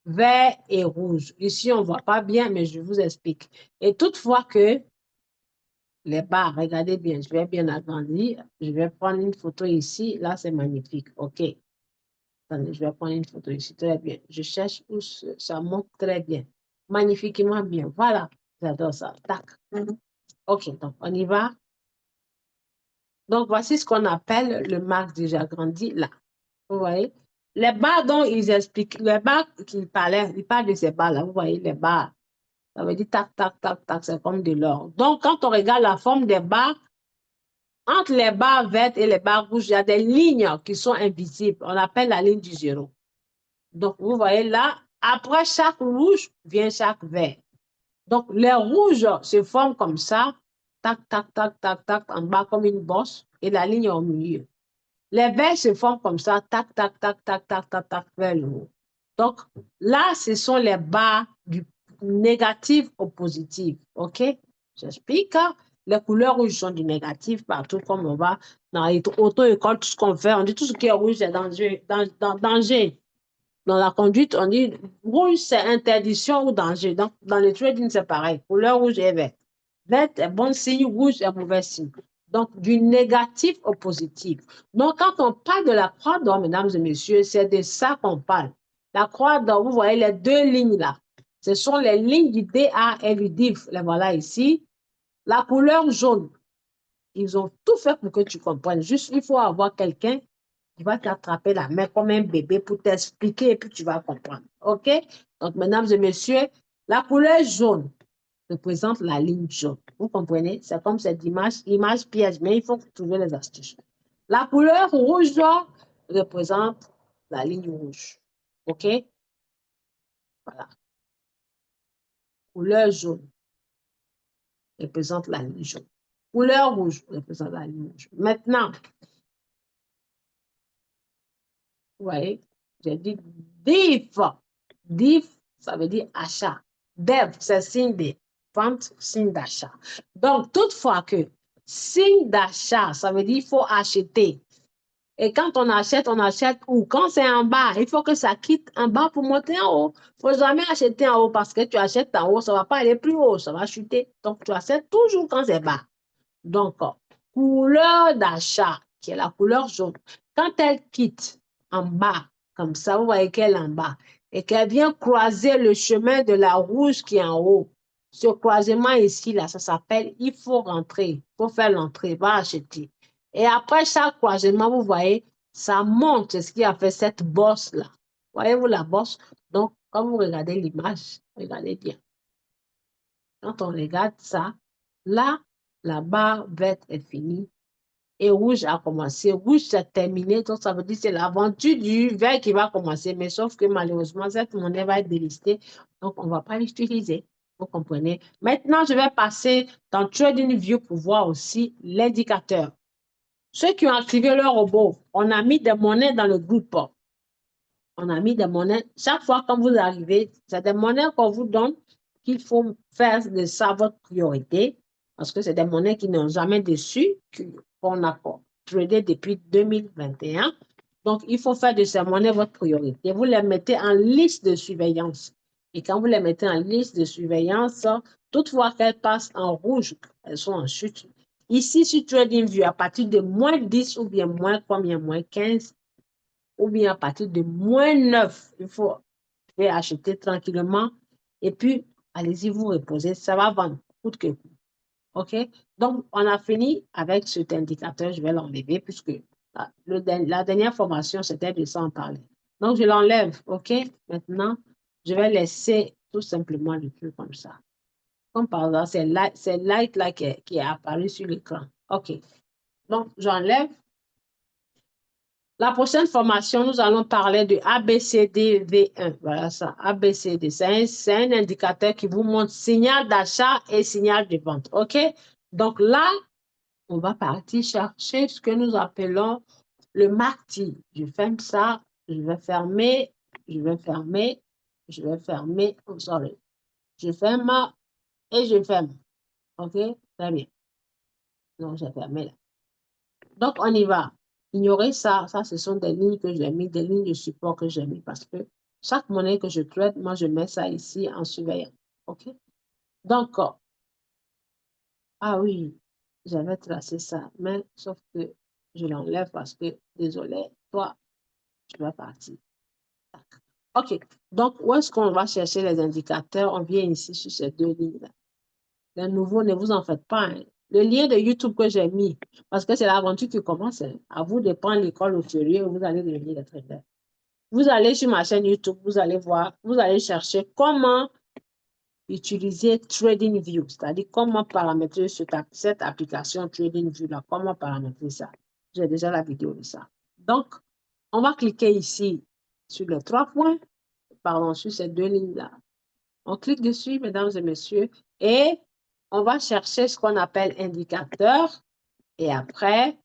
vert et rouge. Ici, on ne voit pas bien, mais je vous explique. Et toutefois que les barres, regardez bien, je vais bien agrandir. Je vais prendre une photo ici. Là, c'est magnifique. OK. Attendez, je vais prendre une photo ici. Très bien. Je cherche où ça monte très bien. Magnifiquement bien. Voilà. J'adore ça. Tac. OK. Donc, on y va. Donc, voici ce qu'on appelle le marque déjà agrandi là. Vous voyez? Les barres dont ils expliquent, les barres qu'ils parlaient, ils parlent de ces barres-là. Vous voyez les barres. Ça veut dire tac, tac, tac, tac, c'est comme de l'or. Donc, quand on regarde la forme des barres, entre les barres vertes et les barres rouges, il y a des lignes qui sont invisibles. On appelle la ligne du zéro. Donc, vous voyez là, après chaque rouge vient chaque vert. Donc, les rouges se forment comme ça, tac, tac, tac, tac, tac, en bas comme une bosse, et la ligne est au milieu. Les verts se forment comme ça, tac, tac, tac, tac, tac, tac, tac, vers le haut. Donc, là, ce sont les barres du négatif au positif. OK? J'explique. Les couleurs rouges sont du négatif partout, comme on va dans l'auto-école, tout ce qu'on fait, on dit tout ce qui est rouge, c'est danger, danger. Dans la conduite, on dit rouge, c'est interdiction ou danger. Donc, dans le trading, c'est pareil. Couleur rouge et vert. Vert est bon signe, rouge est mauvais signe. Donc, du négatif au positif. Donc, quand on parle de la croix d'or, mesdames et messieurs, c'est de ça qu'on parle. La croix d'or, vous voyez les deux lignes là. Ce sont les lignes du DA et du DIF. Les voilà ici. La couleur jaune, ils ont tout fait pour que tu comprennes. Juste, il faut avoir quelqu'un qui va t'attraper la main comme un bébé pour t'expliquer et puis tu vas comprendre. OK? Donc, mesdames et messieurs, la couleur jaune représente la ligne jaune. Vous comprenez? C'est comme cette image piège, mais il faut trouver les astuces. La couleur rouge représente la ligne rouge. OK? Voilà. Couleur jaune représente la ligne jaune. Couleur rouge représente la ligne rouge. Maintenant, vous voyez, j'ai dit DIF. DIF, ça veut dire achat. DEV, c'est signe de vente, signe d'achat. Donc, toutefois que signe d'achat, ça veut dire qu'il faut acheter. Et quand on achète où? Quand c'est en bas, il faut que ça quitte en bas pour monter en haut. Il ne faut jamais acheter en haut parce que tu achètes en haut, ça ne va pas aller plus haut, ça va chuter. Donc, tu achètes toujours quand c'est bas. Donc, couleur d'achat, qui est la couleur jaune, quand elle quitte en bas, comme ça, vous voyez qu'elle est en bas, et qu'elle vient croiser le chemin de la rouge qui est en haut, ce croisement ici, là, ça s'appelle, il faut rentrer, il faut faire l'entrée, va acheter. Et après chaque croisement, vous voyez, ça monte, c'est ce qui a fait cette bosse-là. Voyez-vous la bosse? Donc, quand vous regardez l'image, regardez bien. Quand on regarde ça, là, la barre verte est finie et rouge a commencé. Rouge, c'est terminé. Donc, ça veut dire que c'est l'aventure du vert qui va commencer. Mais sauf que malheureusement, cette monnaie va être délistée. Donc, on ne va pas l'utiliser. Vous comprenez? Maintenant, je vais passer dans TradingView pour voir aussi l'indicateur. Ceux qui ont activé leur robot, on a mis des monnaies dans le groupe. On a mis des monnaies. Chaque fois quand vous arrivez, c'est des monnaies qu'on vous donne qu'il faut faire de ça votre priorité parce que c'est des monnaies qui n'ont jamais déçu qu'on accorde. trader depuis 2021. Donc, il faut faire de ces monnaies votre priorité. Vous les mettez en liste de surveillance. Et quand vous les mettez en liste de surveillance, toutefois qu'elles passent en rouge, elles sont en chute. Ici, sur TradingView, à partir de moins 10 ou bien moins combien, moins 15, ou bien à partir de moins 9, il faut acheter tranquillement. Et puis, allez-y, vous reposez. Ça va vendre, coûte que coûte. OK? Donc, on a fini avec cet indicateur. Je vais l'enlever puisque la dernière formation, c'était de ça en parler. Donc, je l'enlève. OK? Maintenant, je vais laisser tout simplement le truc comme ça. Comme par exemple, c'est light là qui est apparu sur l'écran. OK. Donc, j'enlève. La prochaine formation, nous allons parler de ABCDV1. Voilà ça, ABCD. C'est un indicateur qui vous montre signal d'achat et signal de vente. OK? Donc là, on va partir chercher ce que nous appelons le MACD. Je ferme ça, je vais fermer, je vais fermer, je vais fermer. Oh, sorry. Je ferme et je ferme. OK? Très bien. Donc, j'ai fermé là. Donc, on y va. Ignorez ça. Ça, ce sont des lignes que j'ai mis, des lignes de support que j'ai mis parce que chaque monnaie que je trade, moi, je mets ça ici en surveillant. OK? Donc, ah oui, j'avais tracé ça, mais sauf que je l'enlève parce que, désolé, toi, tu vas partir. OK. Donc, où est-ce qu'on va chercher les indicateurs? On vient ici sur ces deux lignes-là. Les nouveaux, ne vous en faites pas. Hein. Le lien de YouTube que j'ai mis, parce que c'est l'aventure qui commence. Hein. À vous de prendre l'école au sérieux, vous allez devenir des traders. Vous allez sur ma chaîne YouTube, vous allez voir, vous allez chercher comment utiliser TradingView, c'est-à-dire comment paramétrer cette application TradingView là, comment paramétrer ça. J'ai déjà la vidéo de ça. Donc, on va cliquer ici sur les 3 points, pardon, sur ces deux lignes-là. On clique dessus, mesdames et messieurs, et on va chercher ce qu'on appelle indicateur. Et après,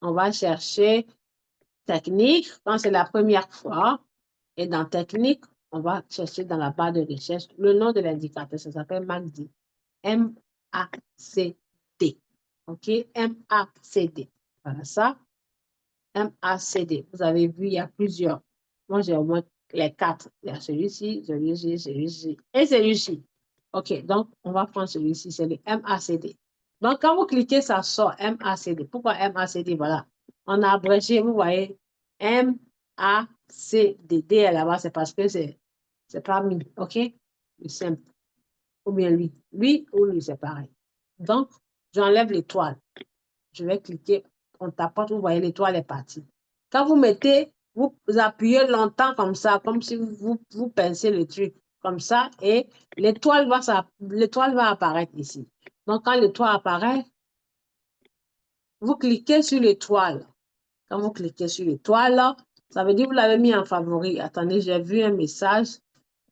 on va chercher technique quand c'est la première fois. Et dans technique, on va chercher dans la barre de recherche le nom de l'indicateur. Ça s'appelle MACD. M-A-C-D. OK? M-A-C-D. Voilà ça. M-A-C-D. Vous avez vu, il y a plusieurs. Moi, j'ai au moins les 4. Il y a celui-ci, celui-ci, celui-ci et celui-ci. OK, donc on va prendre celui-ci, c'est le MACD. Donc, quand vous cliquez, ça sort MACD. Pourquoi MACD? Voilà. On a abrégé, vous voyez, MACD. D est là-bas, c'est parce que c'est pas mis. OK? C'est simple. Ou bien lui. Lui ou lui, c'est pareil. Donc, j'enlève l'étoile. Je vais cliquer, on tapote, vous voyez, l'étoile est partie. Quand vous mettez, vous appuyez longtemps comme ça, comme si vous pincez le truc comme ça, et l'étoile va apparaître ici. Donc, quand l'étoile apparaît, vous cliquez sur l'étoile. Quand vous cliquez sur l'étoile, ça veut dire que vous l'avez mis en favori. Attendez, j'ai vu un message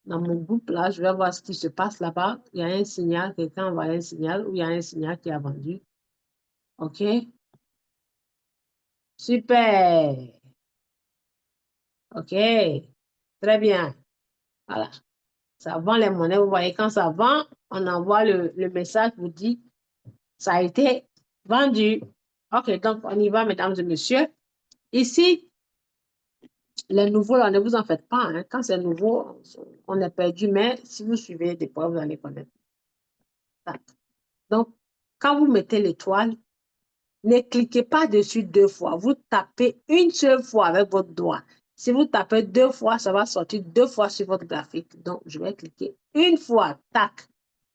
dans mon groupe là, je vais voir ce qui se passe là-bas. Il y a un signal, quelqu'un envoie un signal, ou il y a un signal qui a vendu. OK? Super. OK. Très bien. Voilà. Ça vend les monnaies. Vous voyez, quand ça vend, on envoie le message vous dit ça a été vendu. OK. Donc, on y va, mesdames et messieurs. Ici, les nouveaux, là, ne vous en faites pas. Hein. Quand c'est nouveau, on est perdu. Mais si vous suivez des preuves, vous allez connaître. Donc, quand vous mettez l'étoile, ne cliquez pas dessus 2 fois. Vous tapez une seule fois avec votre doigt. Si vous tapez 2 fois, ça va sortir 2 fois sur votre graphique. Donc, je vais cliquer une fois, tac.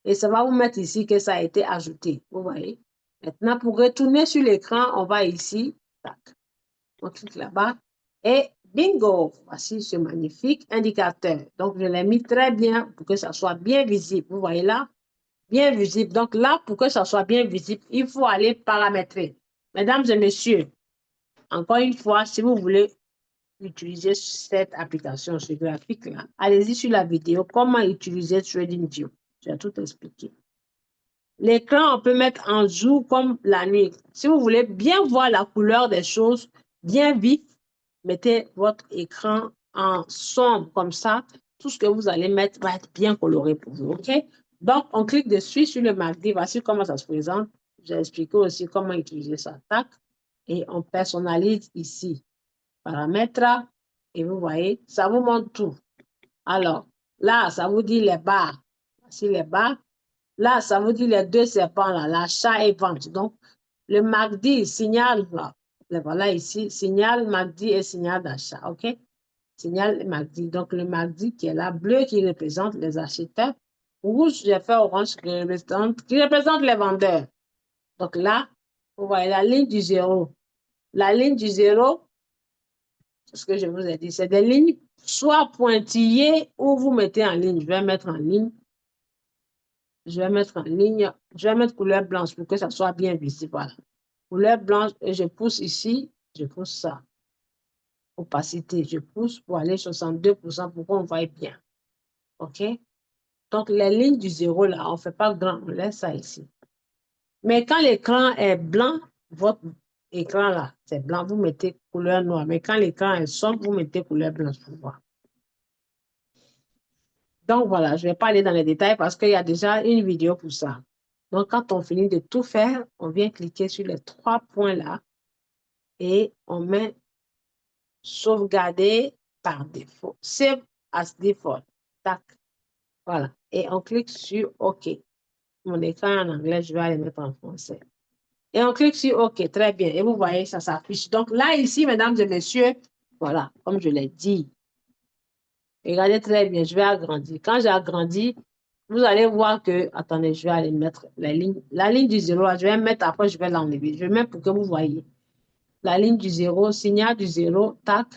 Et ça va vous mettre ici que ça a été ajouté. Vous voyez? Maintenant, pour retourner sur l'écran, on va ici, tac. On clique là-bas. Et bingo! Voici ce magnifique indicateur. Donc, je l'ai mis très bien pour que ça soit bien visible. Vous voyez là? Bien visible. Donc là, pour que ça soit bien visible, il faut aller paramétrer. Mesdames et messieurs, encore une fois, si vous voulez utiliser cette application, ce graphique-là, allez-y sur la vidéo, comment utiliser TradingView. J'ai tout expliqué. L'écran, on peut mettre en jour comme la nuit. Si vous voulez bien voir la couleur des choses, bien vif, mettez votre écran en sombre comme ça. Tout ce que vous allez mettre va être bien coloré pour vous, OK? Donc, on clique dessus sur le MACD. Voici comment ça se présente. J'ai expliqué aussi comment utiliser ça. Tac. Et on personnalise ici. Paramètres. Et vous voyez, ça vous montre tout. Alors, là, ça vous dit les barres. Voici les barres. Là, ça vous dit les deux serpents, là, l'achat et vente. Donc, le MACD, signal, là, voilà ici, signal MACD et signal d'achat, OK? Signal MACD. Donc, le MACD qui est là, bleu qui représente les acheteurs, rouge, j'ai fait orange qui représente les vendeurs. Donc là, vous voyez la ligne du zéro. La ligne du zéro, c'est ce que je vous ai dit, c'est des lignes soit pointillées ou vous mettez en ligne. Je vais mettre en ligne. Je vais mettre en ligne. Je vais mettre couleur blanche pour que ça soit bien visible. Voilà. Couleur blanche et je pousse ici. Je pousse ça. Opacité. Je pousse pour aller 62% pour qu'on voit bien. OK? Donc, les lignes du zéro, là, on ne fait pas grand. On laisse ça ici. Mais quand l'écran est blanc, votre écran là, c'est blanc, vous mettez couleur noire. Mais quand l'écran est sombre, vous mettez couleur blanche pour voir. Donc voilà, je ne vais pas aller dans les détails parce qu'il y a déjà une vidéo pour ça. Donc quand on finit de tout faire, on vient cliquer sur les trois points là et on met sauvegarder par défaut. Save as default. Tac. Voilà. Et on clique sur OK. Mon écran est en anglais, je vais aller mettre en français. Et on clique sur OK, très bien. Et vous voyez, ça s'affiche. Donc là, ici, mesdames et messieurs, voilà, comme je l'ai dit. Regardez très bien, je vais agrandir. Quand j'ai agrandi, vous allez voir que, attendez, je vais aller mettre la ligne du zéro, je vais mettre, après je vais l'enlever. Je vais mettre pour que vous voyez. La ligne du zéro, signal du zéro, tac.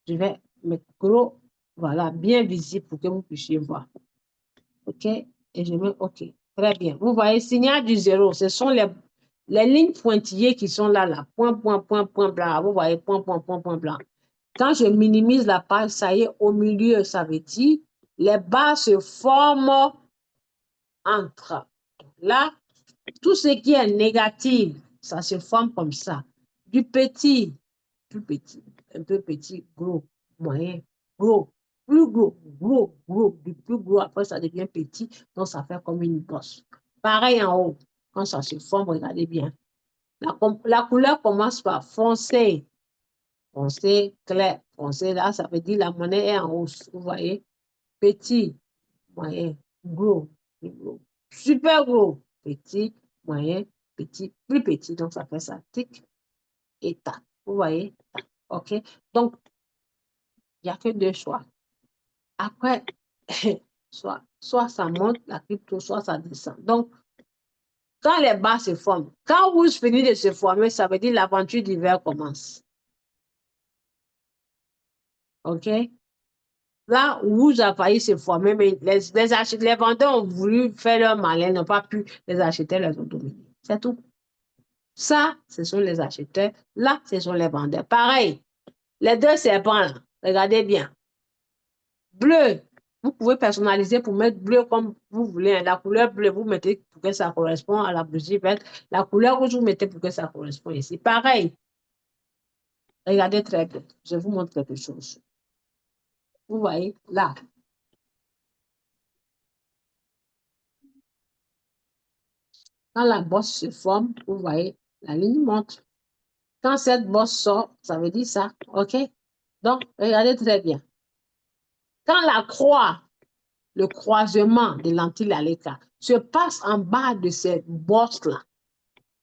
Je vais mettre gros, voilà, bien visible pour que vous puissiez voir. OK? Et je mets OK. Très bien. Vous voyez, signal du zéro, ce sont les lignes pointillées qui sont là, là. Point, point, point, point blanc. Vous voyez, point, point, point, point blanc. Quand je minimise la page, ça y est, au milieu, ça veut dire les barres se forment entre. Là, tout ce qui est négatif, ça se forme comme ça. Du petit, plus petit, un peu petit, gros, moyen, gros, plus gros, gros, gros, du plus gros, après ça devient petit, donc ça fait comme une bosse. Pareil en haut, quand ça se forme, regardez bien. La couleur commence par foncé, foncé, clair, foncé, là, ça veut dire la monnaie est en hausse, vous voyez, petit, moyen, gros, gros, super gros, petit, moyen, petit, plus petit, donc ça fait ça, tic et tac, vous voyez, OK? Donc, il n'y a que deux choix. Après, soit ça monte, la crypto, soit ça descend. Donc, quand les bas se forment, quand rouge finit de se former, ça veut dire l'aventure d'hiver commence. OK? Là, rouge a failli se former, mais les vendeurs ont voulu faire leur malin, n'ont pas pu, les acheteurs les ont dominés. C'est tout. Ça, ce sont les acheteurs. Là, ce sont les vendeurs. Pareil, les deux serpents, là, regardez bien. Bleu, vous pouvez personnaliser pour mettre bleu comme vous voulez. La couleur bleue, vous mettez pour que ça correspond à la bougie verte. La couleur rouge, vous mettez pour que ça correspond ici. Pareil, regardez très bien. Je vous montre quelque chose. Vous voyez, là. Quand la bosse se forme, vous voyez, la ligne monte. Quand cette bosse sort, ça veut dire ça. OK? Donc, regardez très bien. Quand la croix, le croisement de lentilles à l'écart, se passe en bas de cette bosse-là,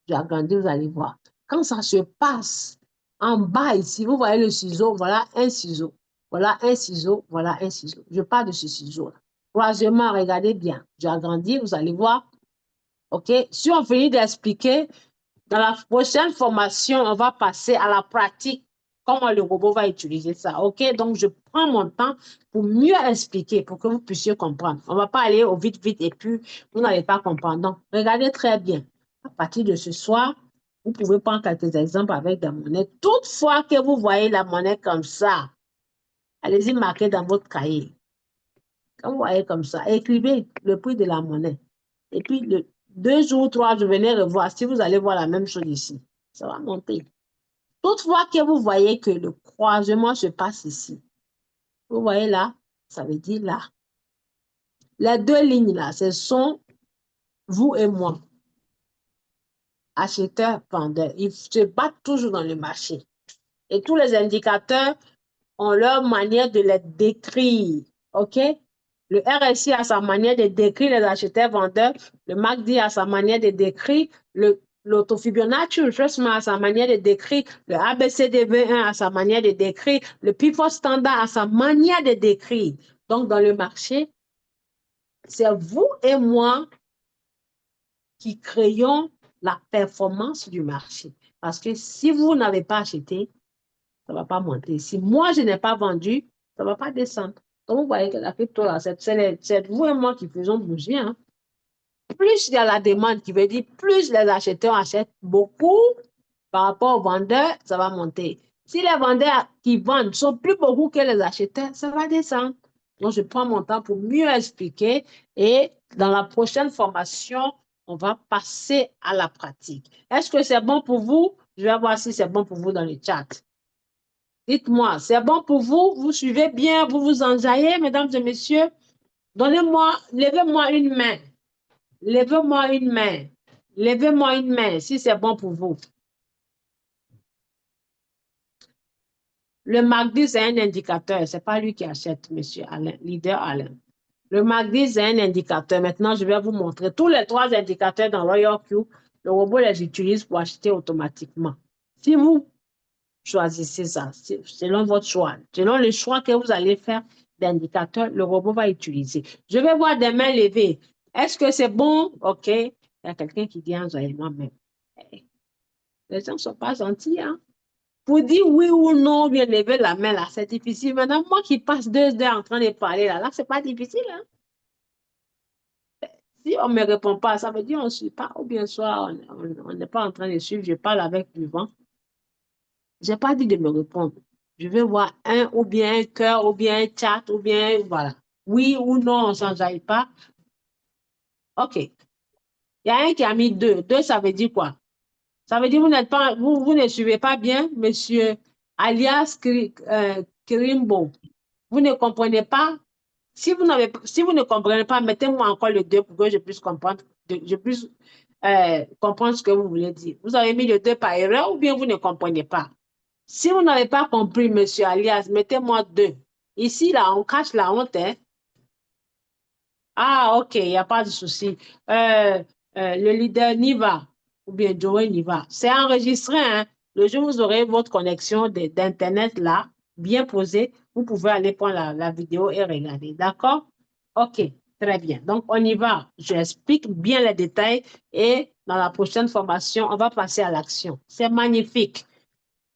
j'ai agrandi, vous allez voir. Quand ça se passe en bas ici, vous voyez le ciseau, voilà un ciseau. Voilà un ciseau, voilà un ciseau. Je parle de ce ciseau-là. Croisement, regardez bien. J'ai agrandi, vous allez voir. OK? Si on finit d'expliquer, dans la prochaine formation, on va passer à la pratique, comment le robot va utiliser ça. OK? Donc, je prends mon temps pour mieux expliquer, pour que vous puissiez comprendre. On ne va pas aller au vite, vite, et puis vous n'allez pas comprendre. Donc, regardez très bien. À partir de ce soir, vous pouvez prendre quelques exemples avec des monnaies. Toutefois que vous voyez la monnaie comme ça, allez-y marquer dans votre cahier. Quand vous voyez comme ça, écrivez le prix de la monnaie. Et puis, 2 jours, 3 jours, venez revoir. Si vous allez voir la même chose ici, ça va monter. Toutefois que vous voyez que le croisement se passe ici. Vous voyez là, ça veut dire là. Les deux lignes là, ce sont vous et moi. acheteurs, vendeurs. Ils se battent toujours dans le marché. Et tous les indicateurs ont leur manière de les décrire. OK? Le RSI a sa manière de décrire les acheteurs vendeurs. Le MACD a sa manière de décrire. L'Auto-Fibonacci Retracement a sa manière de décrire. Le ABCDV1 a sa manière de décrire. Le Pivot Standard a sa manière de décrire. Donc, dans le marché, c'est vous et moi qui créons la performance du marché. Parce que si vous n'avez pas acheté, ça ne va pas monter. Si moi, je n'ai pas vendu, ça ne va pas descendre. Donc, vous voyez que la crypto, c'est vous et moi qui faisons bouger. Hein. Plus il y a la demande, qui veut dire plus les acheteurs achètent beaucoup par rapport aux vendeurs, ça va monter. Si les vendeurs qui vendent sont plus beaucoup que les acheteurs, ça va descendre. Donc, je prends mon temps pour mieux expliquer et dans la prochaine formation, on va passer à la pratique. Est-ce que c'est bon pour vous? Je vais voir si c'est bon pour vous dans le chat. Dites-moi, c'est bon pour vous? Vous suivez bien? Vous vous enjaillez, mesdames et messieurs? Donnez-moi, levez-moi une main. Levez-moi une main. Levez-moi une main si c'est bon pour vous. Le MACD, c'est un indicateur. Ce n'est pas lui qui achète, monsieur Alain, leader Alain. Le MACD, c'est un indicateur. Maintenant, je vais vous montrer tous les 3 indicateurs dans Royal Q. Le robot les utilise pour acheter automatiquement. Si vous choisissez ça, selon votre choix, selon le choix que vous allez faire d'indicateur, le robot va utiliser. Je vais voir des mains levées. Est-ce que c'est bon? OK. Il y a quelqu'un qui dit enjoyement même. Les gens ne sont pas gentils, hein? Pour dire oui ou non, bien lever la main là, c'est difficile. Maintenant, moi qui passe 2 heures en train de parler là, c'est pas difficile. Hein? Si on ne me répond pas, ça veut dire on ne suit pas, ou bien soit on n'est pas en train de suivre, je parle avec du vent. Je n'ai pas dit de me répondre. Je vais voir un ou bien un cœur, ou bien un chat, ou bien voilà. Oui ou non, on ne s'enjaille pas. OK. Il y a un qui a mis 2. 2, ça veut dire quoi? Ça veut dire que vous ne suivez pas bien, monsieur alias Kirimbo. Vous ne comprenez pas. Si vous ne comprenez pas, mettez-moi encore le 2 pour que je puisse comprendre, comprendre ce que vous voulez dire. Vous avez mis le 2 par erreur ou bien vous ne comprenez pas. Si vous n'avez pas compris, monsieur alias, mettez-moi 2. Ici, là, on cache la honte. Hein? Ah, OK, il n'y a pas de souci. Le leader Niva, ou bien Joey Niva, c'est enregistré. Hein? Le jour où vous aurez votre connexion d'Internet là, bien posée, vous pouvez aller prendre la vidéo et regarder. D'accord? OK, très bien. Donc, on y va. J'explique bien les détails et dans la prochaine formation, on va passer à l'action. C'est magnifique.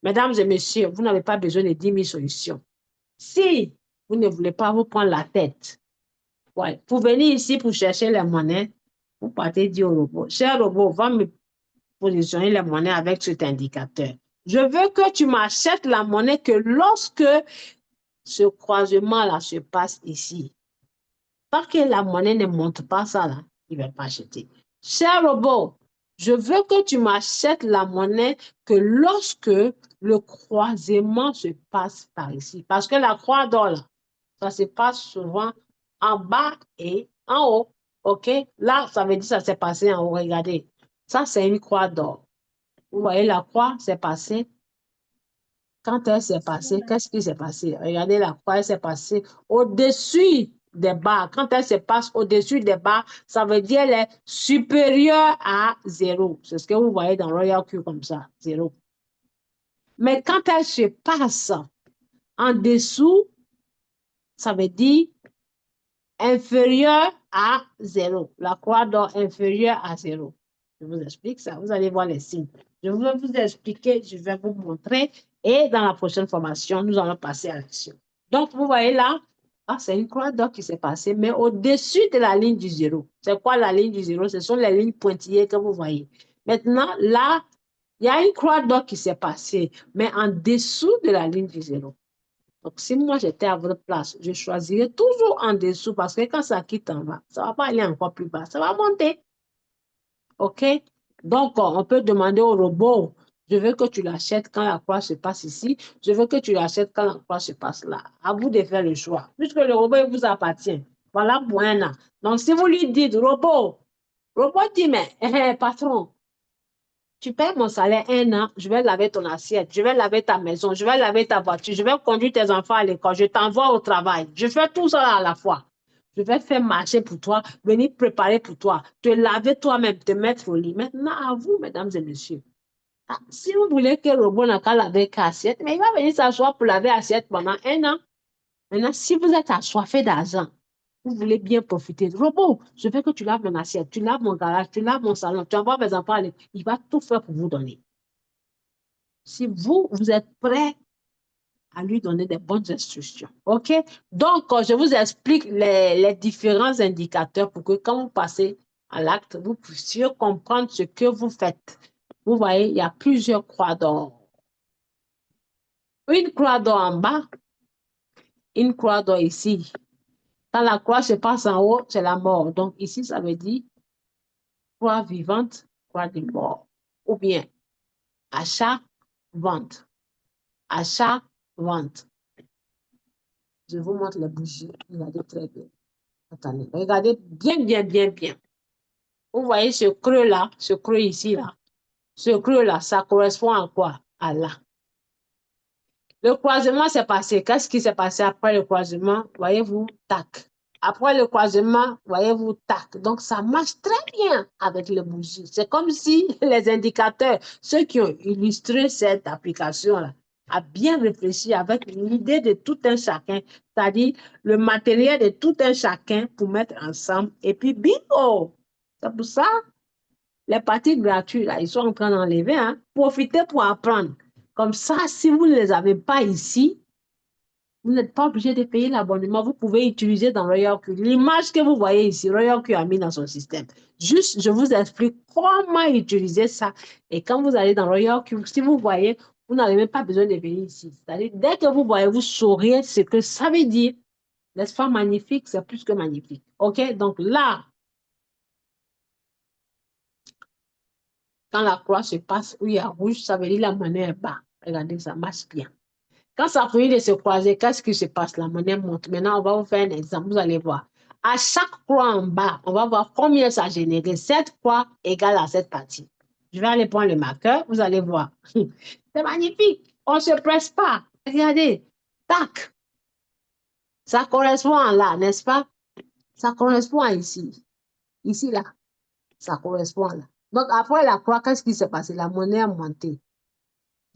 Mesdames et messieurs, vous n'avez pas besoin de 10 000 solutions. Si vous ne voulez pas vous prendre la tête, ouais. Pour venir ici pour chercher les monnaies, vous partez dire au robot, cher robot, va me positionner les monnaies avec cet indicateur. Je veux que tu m'achètes la monnaie que lorsque ce croisement-là se passe ici. Tant que la monnaie ne monte pas ça, là, il ne va pas acheter. Cher robot, je veux que tu m'achètes la monnaie que lorsque le croisement se passe par ici. Parce que la croix d'or, là, ça se passe souvent en bas et en haut. OK? Là, ça veut dire que ça s'est passé en haut. Regardez. Ça, c'est une croix d'or. Vous voyez, la croix s'est passée. Quand elle s'est passée, qu'est-ce qui s'est passé? Regardez, la croix s'est passée au-dessus des barres. Quand elle se passe au-dessus des barres, ça veut dire qu'elle est supérieure à 0. C'est ce que vous voyez dans Royal Q comme ça, 0. Mais quand elle se passe en dessous, ça veut dire inférieur à 0. La croix d'or inférieure à 0. Je vous explique ça. Vous allez voir les signes. Je vais vous expliquer, je vais vous montrer. Et dans la prochaine formation, nous allons passer à l'action. Donc, vous voyez là, c'est une croix d'or qui s'est passée, mais au-dessus de la ligne du 0. C'est quoi la ligne du 0? Ce sont les lignes pointillées que vous voyez. Maintenant, là, il y a une croix d'or qui s'est passée, mais en dessous de la ligne du 0. Donc, si moi j'étais à votre place, je choisirais toujours en dessous parce que quand ça quitte en bas, ça ne va pas aller encore plus bas, ça va monter. OK? Donc, on peut demander au robot, je veux que tu l'achètes quand la croix se passe ici, je veux que tu l'achètes quand la croix se passe là. À vous de faire le choix, puisque le robot il vous appartient. Voilà, bueno. Donc, si vous lui dites, robot dit, mais patron, Tu payes mon salaire 1 an, je vais laver ton assiette, je vais laver ta maison, je vais laver ta voiture, je vais conduire tes enfants à l'école, je t'envoie au travail. Je fais tout ça à la fois. Je vais faire marcher pour toi, venir préparer pour toi, te laver toi-même, te mettre au lit. Maintenant, à vous, mesdames et messieurs. Ah, si vous voulez que le robot n'a qu'à laver qu'assiette, mais il va venir s'asseoir pour laver assiette pendant 1 an. Maintenant, si vous êtes assoiffé d'argent, vous voulez bien profiter. Robot, je veux que tu laves mon assiette, tu laves mon garage, tu laves mon salon, tu envoies mes enfants à l'école. Il va tout faire pour vous donner. Si vous êtes prêt à lui donner des bonnes instructions. OK? Donc, je vous explique les différents indicateurs pour que quand vous passez à l'acte, vous puissiez comprendre ce que vous faites. Vous voyez, il y a plusieurs croix d'or. Une croix d'or en bas, une croix d'or ici. Quand la croix se passe en haut, c'est la mort. Donc, ici, ça veut dire croix vivante, croix de mort. Ou bien, achat, vente. Achat, vente. Je vous montre les bougies. Regardez très bien. Attendez, regardez bien, bien, bien, bien. Vous voyez ce creux-là, ce creux ici, là. Ce creux-là, ça correspond à quoi? À là. Le croisement s'est passé. Qu'est-ce qui s'est passé après le croisement? Voyez-vous, tac. Après le croisement, voyez-vous, tac. Donc, ça marche très bien avec les bougies. C'est comme si les indicateurs, ceux qui ont illustré cette application-là, a bien réfléchi avec l'idée de tout un chacun, c'est-à-dire le matériel de tout un chacun pour mettre ensemble. Et puis, bingo! C'est pour ça, les parties gratuites, là, ils sont en train d'enlever. Hein? Profitez pour apprendre. Comme ça, si vous ne les avez pas ici, vous n'êtes pas obligé de payer l'abonnement. Vous pouvez utiliser dans Royal Q. L'image que vous voyez ici, Royal Q a mis dans son système. Juste, je vous explique comment utiliser ça. Et quand vous allez dans Royal Q, si vous voyez, vous n'avez même pas besoin de venir ici. C'est-à-dire, dès que vous voyez, vous saurez ce que ça veut dire. N'est-ce pas magnifique? C'est plus que magnifique. OK? Donc là, quand la croix se passe, où il y a rouge, ça veut dire la monnaie est bas. Regardez, ça marche bien. Quand ça finit de se croiser, qu'est-ce qui se passe? La monnaie monte. Maintenant, on va vous faire un exemple. Vous allez voir. À chaque croix en bas, on va voir combien ça a généré. Cette croix égale à cette partie. Je vais aller prendre le marqueur. Vous allez voir. C'est magnifique. On ne se presse pas. Regardez. Tac. Ça correspond à là, n'est-ce pas? Ça correspond à ici. Ici, là. Ça correspond à là. Donc, après la croix, qu'est-ce qui s'est passé? La monnaie a monté.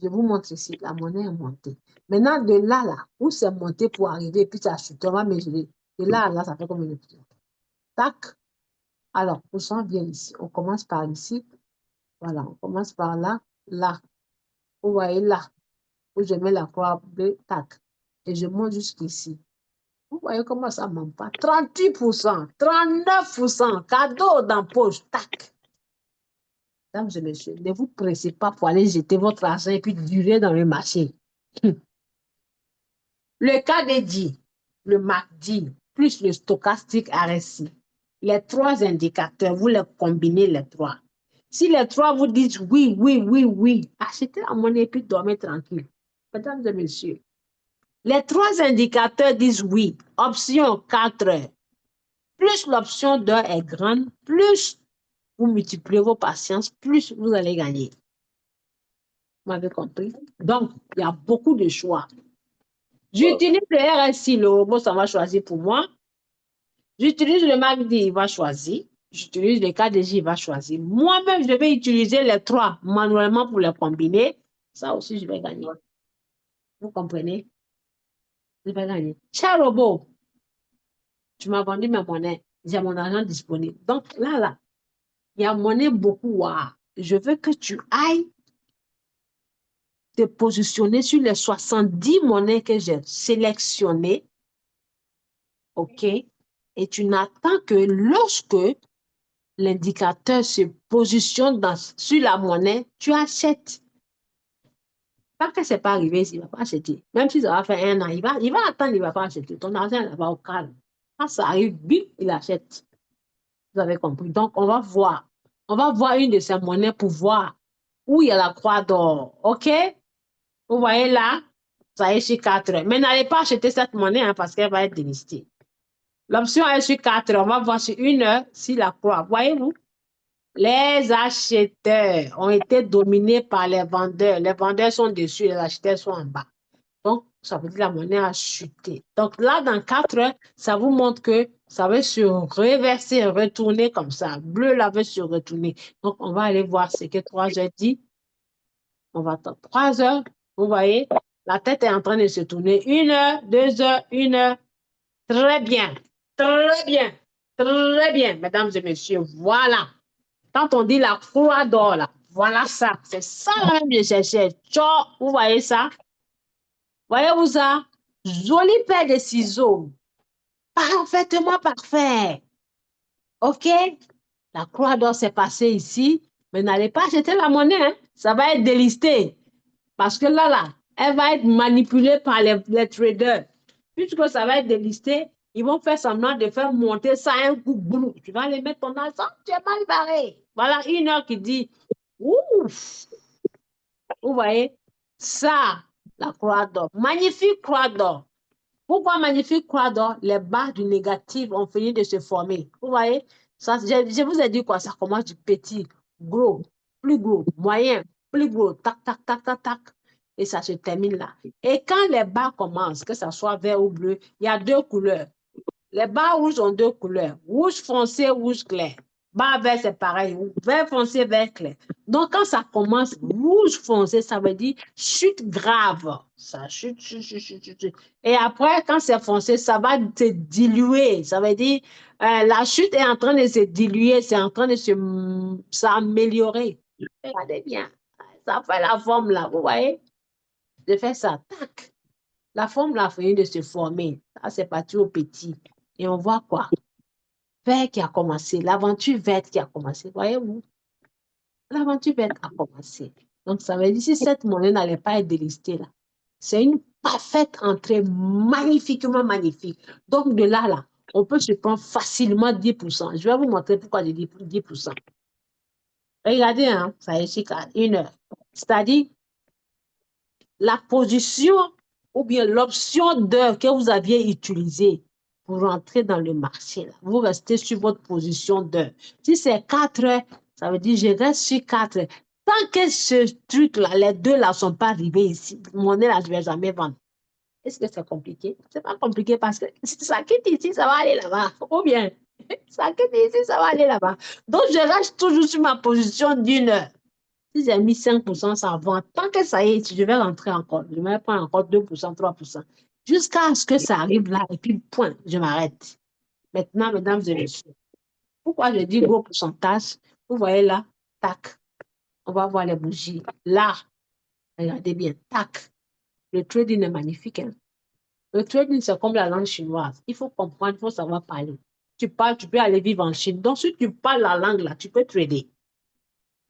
Je vous montre ici, la monnaie est montée. Maintenant, de là, là, où c'est monté pour arriver, puis ça chute, on va mesurer. De là, là, ça fait combien de temps? Tac. Alors, on s'en vient ici. On commence par ici. Voilà, on commence par là, là. Vous voyez là, où je mets la croix bleue, tac. Et je monte jusqu'ici. Vous voyez comment ça ne monte pas? 38%, 39%, cadeau dans la poche, tac. Mesdames et messieurs, ne vous pressez pas pour aller jeter votre argent et puis durer dans le marché. Le KDJ, le MACD, plus le stochastique RSI, les trois indicateurs, vous les combinez les trois. Si les trois vous disent oui, oui, oui, oui, achetez la monnaie et puis dormez tranquille. Mesdames et messieurs, les trois indicateurs disent oui. Option 4 heures. Plus l'option d'heure est grande, plus vous multipliez vos patiences, plus vous allez gagner. Vous m'avez compris? Donc, il y a beaucoup de choix. J'utilise le RSI, le robot, ça va choisir pour moi. J'utilise le MACD, il va choisir. J'utilise le KDJ, il va choisir. Moi-même, je vais utiliser les trois manuellement pour les combiner. Ça aussi, je vais gagner. Vous comprenez? Je vais gagner. Cher robot, tu m'as vendu ma monnaie. J'ai mon argent disponible. Donc là, il y a monnaie beaucoup. Wow. Je veux que tu ailles te positionner sur les 70 monnaies que j'ai sélectionnées. OK? Et tu n'attends que lorsque l'indicateur se positionne sur la monnaie, tu achètes. Tant que ce n'est pas arrivé, il ne va pas acheter. Même si ça va faire 1 an, il va attendre, il ne va pas acheter. Ton argent, il va au calme. Quand ça arrive, bim, il achète. Vous avez compris. Donc, on va voir. On va voir une de ces monnaies pour voir où il y a la croix d'or. OK? Vous voyez là, ça est sur 4 heures. Mais n'allez pas acheter cette monnaie hein, parce qu'elle va être délistée. L'option est sur 4 heures. On va voir sur 1 heure si la croix. Voyez-vous? Les acheteurs ont été dominés par les vendeurs. Les vendeurs sont dessus, les acheteurs sont en bas. Donc, ça veut dire que la monnaie a chuté. Donc là, dans 4 heures, ça vous montre que ça va se reverser, retourner comme ça. Bleu, là, va se retourner. Donc, on va aller voir ce que 3 heures dit. On va attendre 3 heures. Vous voyez, la tête est en train de se tourner. 1 heure, 2 heures, 1 heure. Très bien. Très bien. Très bien, mesdames et messieurs. Voilà. Quand on dit la croix d'or, là, voilà ça. C'est ça même que je cherchais. Tchao, vous voyez ça? Voyez-vous ça? Joli paire de ciseaux. Parfaitement parfait. OK? La croix d'or s'est passée ici. Mais n'allez pas acheter la monnaie, hein. Ça va être délisté. Parce que là, elle va être manipulée par les traders. Puisque ça va être délisté, ils vont faire semblant de faire monter ça un coup. Boum. Tu vas aller mettre ton argent, tu es mal barré. Voilà 1 heure qui dit, ouf, vous voyez, ça, la croix d'or. Magnifique croix d'or. Pourquoi magnifique croix d'or? Les barres du négatif ont fini de se former. Vous voyez? Ça, je vous ai dit quoi? Ça commence du petit, gros, moyen, plus gros, tac, tac, tac, tac, tac. Et ça se termine là. Et quand les barres commencent, que ce soit vert ou bleu, il y a 2 couleurs. Les barres rouges ont 2 couleurs. Rouge foncé, rouge clair. Barre vert, c'est pareil. Vert foncé, vert clair. Donc, quand ça commence rouge foncé, ça veut dire chute grave. Ça chute, chute, chute, chute, chute, chute. Et après, quand c'est foncé, ça va se diluer. Ça veut dire la chute est en train de se diluer, c'est en train de s'améliorer. Regardez bien. Ça fait la forme là, vous voyez? Je fais ça, tac. La forme là a fini de se former. Ça, c'est parti au petit. Et on voit quoi? Vert qui a commencé, l'aventure verte qui a commencé. Voyez-vous? L'aventure verte a commencé. Donc, ça veut dire si cette monnaie n'allait pas être délistée là, c'est une parfaite entrée, magnifiquement magnifique. Donc, de là, on peut se prendre facilement 10%. Je vais vous montrer pourquoi je dis 10%. Regardez, hein, ça est ici, 1 heure. C'est-à-dire, la position ou bien l'option d'heure que vous aviez utilisée pour rentrer dans le marché, là, vous restez sur votre position d'heure. Si c'est 4 heures, ça veut dire je reste sur 4 heures. Tant que ce truc-là, les deux là ne sont pas arrivés ici, monnaie là, je ne vais jamais vendre. Est-ce que c'est compliqué? Ce n'est pas compliqué parce que si ça quitte ici, ça va aller là-bas. Ou bien, ça quitte ici, ça va aller là-bas. Donc, je reste toujours sur ma position d'1 heure. Si j'ai mis 5%, ça vend. Tant que ça y est, je vais rentrer encore. Je vais prendre encore 2%, 3%. Jusqu'à ce que ça arrive là, et puis point, je m'arrête. Maintenant, mesdames et messieurs, pourquoi je dis gros pourcentage? Vous voyez là, tac, on va voir les bougies. Là, regardez bien, tac. Le trading est magnifique, hein? Le trading, c'est comme la langue chinoise. Il faut comprendre, il faut savoir parler. Tu parles, tu peux aller vivre en Chine. Donc, si tu parles la langue là, tu peux trader.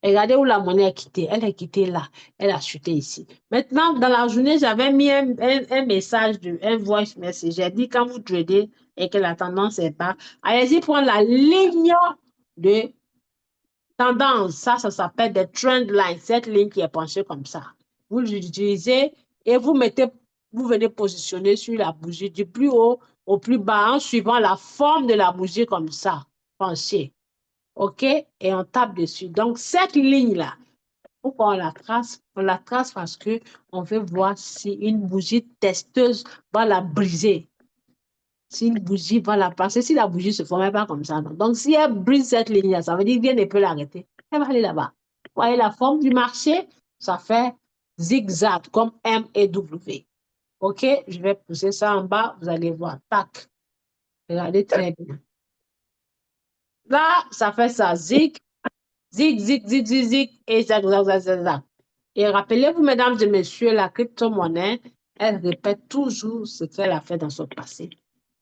Regardez où la monnaie est quittée. Elle est quittée là. Elle a chuté ici. Maintenant, dans la journée, j'avais mis un message, un voice message. J'ai dit quand vous tradez et que la tendance est bas, allez-y prendre la ligne de tendance. Ça s'appelle des trend lines. Cette ligne qui est penchée comme ça. Vous l'utilisez et vous venez positionner sur la bougie du plus haut au plus bas en suivant la forme de la bougie comme ça, penchée. OK? Et on tape dessus. Donc, cette ligne-là, pourquoi on la trace? On la trace parce qu'on veut voir si une bougie testeuse va la briser. Si une bougie va la passer, si la bougie ne se formait pas comme ça. Non. Donc, si elle brise cette ligne-là, ça veut dire qu'elle ne peut l'arrêter. Elle va aller là-bas. Vous voyez la forme du marché? Ça fait zigzag comme M et W. OK? Je vais pousser ça en bas. Vous allez voir. Tac. Regardez très bien. Là, ça fait ça. Zig, zig, zig, zig, zig, zig, et zag, zag, zag, zag, zag. Et rappelez-vous, mesdames et messieurs, la crypto-monnaie, elle répète toujours ce qu'elle a fait dans son passé.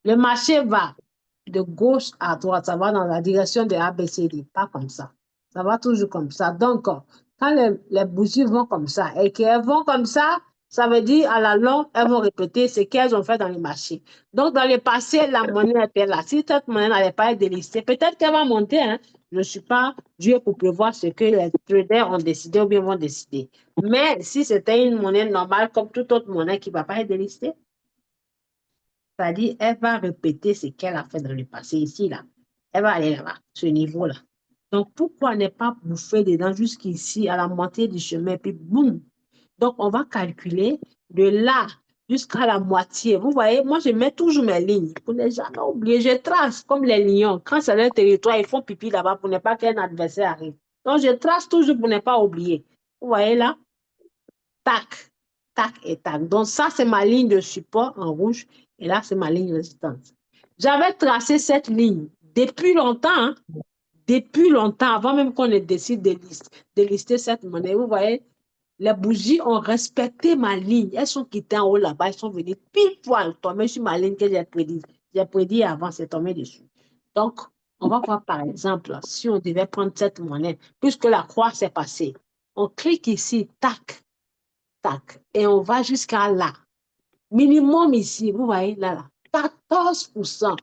Le marché va de gauche à droite, ça va dans la direction de ABCD, pas comme ça. Ça va toujours comme ça. Donc, quand les bougies vont comme ça et qu'elles vont comme ça veut dire à la longue, elles vont répéter ce qu'elles ont fait dans le marché. Donc, dans le passé, la monnaie était là. Si cette monnaie n'allait pas être délistée, peut-être qu'elle va monter. Hein? Je ne suis pas Dieu pour prévoir ce que les traders ont décidé ou bien vont décider. Mais si c'était une monnaie normale, comme toute autre monnaie qui ne va pas être délistée, c'est-à-dire, elle va répéter ce qu'elle a fait dans le passé ici, là. Elle va aller là-bas, ce niveau-là. Donc, pourquoi ne pas bouffer dedans jusqu'ici, à la moitié du chemin, puis boum. Donc, on va calculer de là jusqu'à la moitié. Vous voyez, moi, je mets toujours mes lignes pour ne jamais oublier. Je trace comme les lions. Quand c'est leur territoire, ils font pipi là-bas pour ne pas qu'un adversaire arrive. Donc, je trace toujours pour ne pas oublier. Vous voyez là? Tac, tac et tac. Donc, ça, c'est ma ligne de support en rouge. Et là, c'est ma ligne résistance. J'avais tracé cette ligne depuis longtemps, hein. Depuis longtemps, avant même qu'on ait décidé de lister cette monnaie. Vous voyez, les bougies ont respecté ma ligne. Elles sont quittées en haut là-bas. Elles sont venues pile poil tomber sur ma ligne que j'ai prédit. J'ai prédit avant, c'est tombé dessus. Donc, on va voir par exemple, si on devait prendre cette monnaie, puisque la croix s'est passée, on clique ici, tac, tac, et on va jusqu'à là. Minimum ici, vous voyez, là, 14%.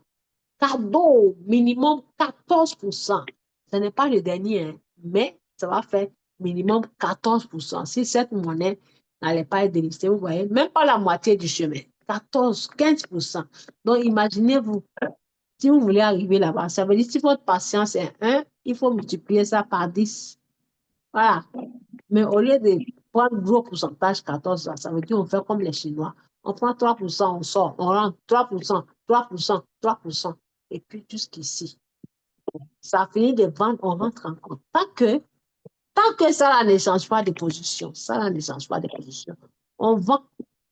Cadeau, minimum 14%. Ce n'est pas le dernier, hein, mais ça va faire minimum 14%. Si cette monnaie n'allait pas être délistée, vous voyez, même pas la moitié du chemin. 14, 15%. Donc, imaginez-vous, si vous voulez arriver là-bas, ça veut dire si votre patience est 1, il faut multiplier ça par 10. Voilà. Mais au lieu de prendre gros pourcentage, 14, ça veut dire on fait comme les Chinois. On prend 3%, on sort, on rentre 3%, 3%, 3%, et puis jusqu'ici. Ça finit de vendre, on rentre encore. Tant que ça là, ne change pas de position, ça là, ne change pas de position. On vend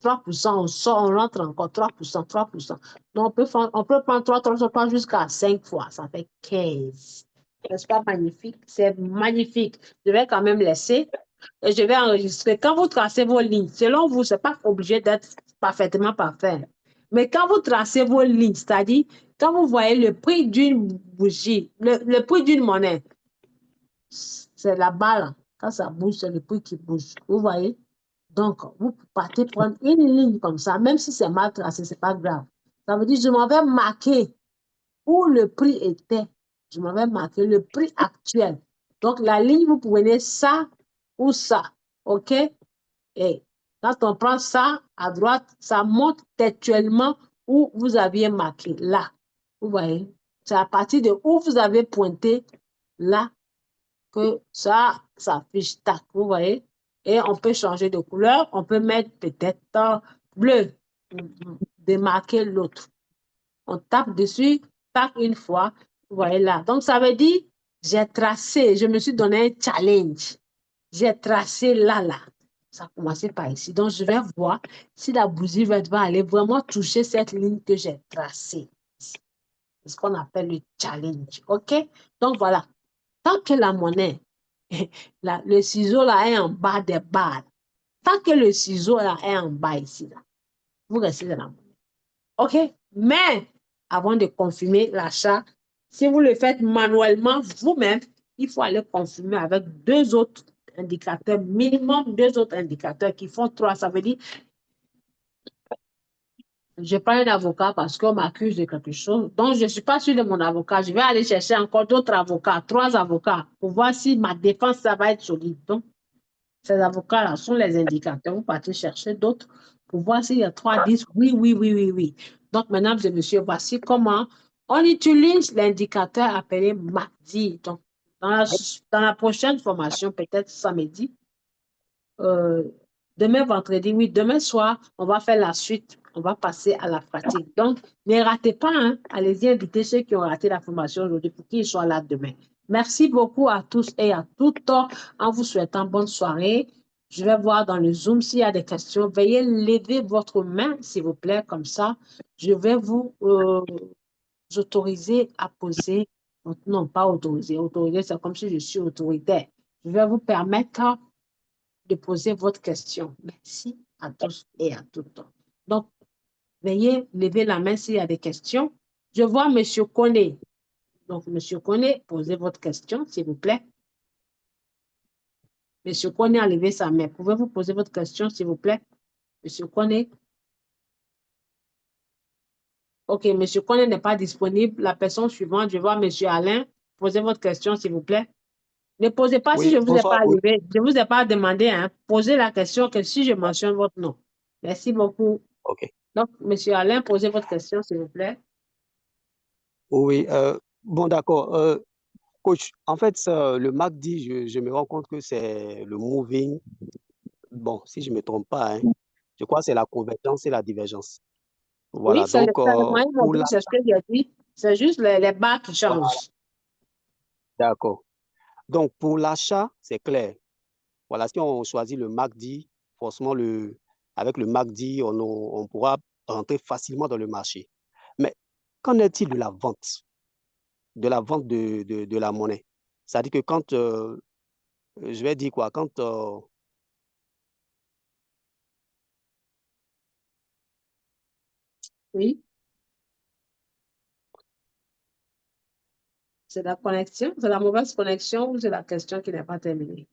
3%, on sort, on rentre encore 3%, 3%. Donc on peut prendre 3 jusqu'à 5 fois, ça fait 15. N'est-ce pas magnifique? C'est magnifique. Je vais quand même laisser et je vais enregistrer. Quand vous tracez vos lignes, selon vous, ce n'est pas obligé d'être parfaitement parfait. Mais quand vous tracez vos lignes, c'est-à-dire quand vous voyez le prix d'une bougie, le prix d'une monnaie, c'est la balle. Quand ça bouge, c'est le prix qui bouge. Vous voyez? Donc, vous partez prendre une ligne comme ça, même si c'est mal tracé, ce n'est pas grave. Ça veut dire que je m'avais marqué où le prix était. Je m'avais marqué le prix actuel. Donc, la ligne, vous prenez ça ou ça. OK? Et quand on prend ça à droite, ça monte textuellement où vous aviez marqué, là. Vous voyez? C'est à partir de où vous avez pointé, là, que ça s'affiche, tac, vous voyez? Et on peut changer de couleur, on peut mettre peut-être bleu, démarquer l'autre. On tape dessus, tac une fois, vous voyez là. Donc, ça veut dire, j'ai tracé, je me suis donné un challenge. J'ai tracé là, là. Ça a commencé par ici. Donc, je vais voir si la bougie va aller vraiment toucher cette ligne que j'ai tracée. C'est ce qu'on appelle le challenge. OK? Donc, voilà. Tant que la monnaie, le ciseau là est en bas des barres, tant que le ciseau là est en bas ici, là, vous restez dans la monnaie. OK? Mais avant de confirmer l'achat, si vous le faites manuellement vous-même, il faut aller confirmer avec 2 autres indicateurs, minimum 2 autres indicateurs qui font 3. Ça veut dire, je prends un avocat parce qu'on m'accuse de quelque chose. Donc, je ne suis pas sûre de mon avocat. Je vais aller chercher encore d'autres avocats, 3 avocats, pour voir si ma défense, ça va être solide. Donc, ces avocats-là sont les indicateurs. Vous partez chercher d'autres pour voir s'il y a 3 disent oui, oui, oui, oui, oui. Donc, mesdames et messieurs, voici comment on utilise l'indicateur appelé MACD. Donc, dans la prochaine formation, peut-être samedi, demain vendredi, oui, demain soir, on va faire la suite. On va passer à la pratique. Donc, ne ratez pas, hein. Allez-y inviter ceux qui ont raté la formation aujourd'hui pour qu'ils soient là demain. Merci beaucoup à tous et à toutes en vous souhaitant bonne soirée. Je vais voir dans le Zoom s'il y a des questions. Veuillez lever votre main, s'il vous plaît, comme ça. Je vais vous autoriser à poser. Non, pas autoriser. Autoriser, c'est comme si je suis autoritaire. Je vais vous permettre de poser votre question. Merci à tous et à toutes. Donc, veuillez lever la main s'il y a des questions. Je vois M. Koné. Donc, M. Koné, posez votre question, s'il vous plaît. M. Koné a levé sa main. Pouvez-vous poser votre question, s'il vous plaît? M. Koné. OK, M. Koné n'est pas disponible. La personne suivante, je vois M. Alain. Posez votre question, s'il vous plaît. Ne posez pas si je Oui, ne vous ai bonsoir. pas levé. Je ne vous ai pas demandé. Hein. Posez la question que si je mentionne votre nom. Merci beaucoup. OK. Donc, M. Alain, posez votre question, s'il vous plaît. Oui, bon, d'accord. Coach, en fait, le MACD, je me rends compte que c'est le moving. Bon, si je ne me trompe pas, hein, je crois que c'est la convergence et la divergence. Oui, Voilà, c'est le donc moyen pour mobile, la... c'est ce que j'ai dit. C'est juste les barres qui Voilà, changent. d'accord. Donc pour l'achat, c'est clair. Voilà, si on choisit le MACD, forcément, avec le MACD, on pourra rentrer facilement dans le marché. Mais qu'en est-il de la vente? De la vente de la monnaie? C'est-à-dire que quand, je vais dire quoi, quand... Oui, c'est la connexion, c'est la mauvaise connexion ou c'est la question qui n'est pas terminée.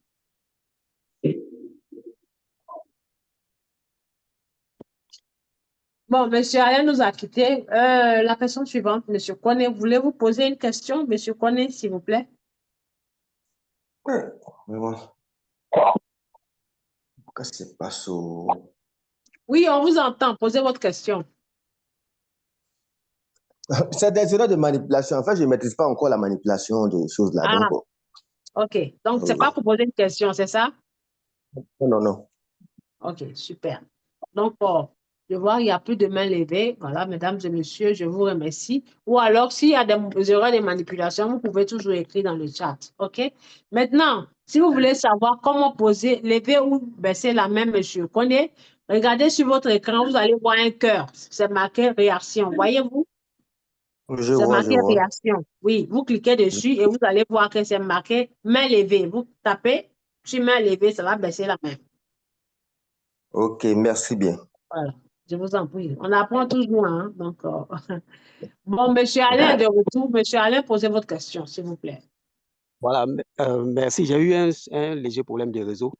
Bon, monsieur Alain nous a quittés. La question suivante, monsieur Koné, voulez-vous poser une question, monsieur Koné, s'il vous plaît? Ouais, vraiment. Pourquoi c'est pas ça? Oui, on vous entend. Posez votre question. C'est des erreurs de manipulation. En fait, je ne maîtrise pas encore la manipulation de choses là. Ah, Donc, OK. Donc, c'est pas pour poser une question, c'est ça? non, non. OK, super. Donc, je vois il n'y a plus de mains levées. Voilà, mesdames et messieurs, je vous remercie. Ou alors, s'il y a des erreurs de manipulation, vous pouvez toujours écrire dans le chat. OK? Maintenant, si vous voulez savoir comment poser, lever ou baisser la main, monsieur Koné, regardez sur votre écran, vous allez voir un cœur. C'est marqué réaction. Voyez-vous? Je C'est vois, je marqué vois. réaction. Oui, vous cliquez dessus et vous allez voir que c'est marqué main levée. Vous tapez sur main levée, ça va baisser la main. Ok, merci bien. Voilà, je vous en prie. On apprend toujours, hein. Donc, bon, monsieur Alain est de retour. Monsieur Alain, posez votre question, s'il vous plaît. Voilà, merci. J'ai eu un léger problème de réseau.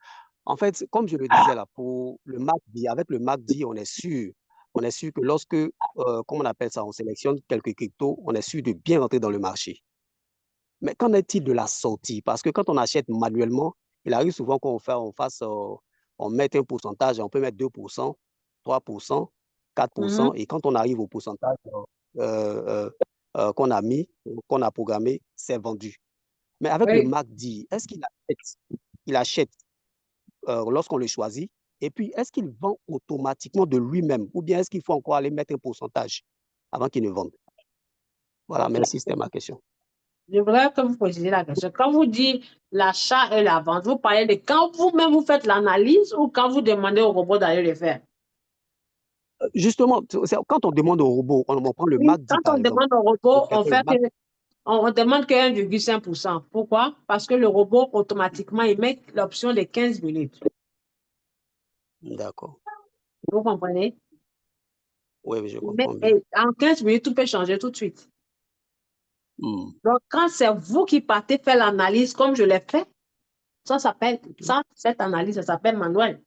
En fait, comme je le disais là, pour le MACD, avec le MACD, on est sûr que lorsque, comment on appelle ça, on sélectionne quelques cryptos, on est sûr de bien rentrer dans le marché. Mais qu'en est-il de la sortie? Parce que quand on achète manuellement, il arrive souvent on mette un pourcentage, on peut mettre 2%, 3%, 4%, et quand on arrive au pourcentage qu'on a mis, qu'on a programmé, c'est vendu. Mais avec le Oui. MACD, est-ce qu'il achète lorsqu'on le choisit? Et puis, est-ce qu'il vend automatiquement de lui-même? Ou bien est-ce qu'il faut encore aller mettre un pourcentage avant qu'il ne vende? Voilà, OK. merci, c'était ma question. Je voudrais que vous posez la question. Quand vous dites l'achat et la vente, vous parlez de quand vous-même vous faites l'analyse ou quand vous demandez au robot d'aller le faire? Justement, quand on demande au robot, on prend le Oui, MACD quand par on exemple. demande au robot, on demande que 1,5%. Pourquoi? Parce que le robot, automatiquement, il met l'option de 15 minutes. D'accord. Vous comprenez? Oui, je Mais comprends bien. en 15 minutes, tout peut changer tout de suite. Hmm. Donc, quand c'est vous qui partez faire l'analyse comme je l'ai fait, cette analyse, ça s'appelle manuel.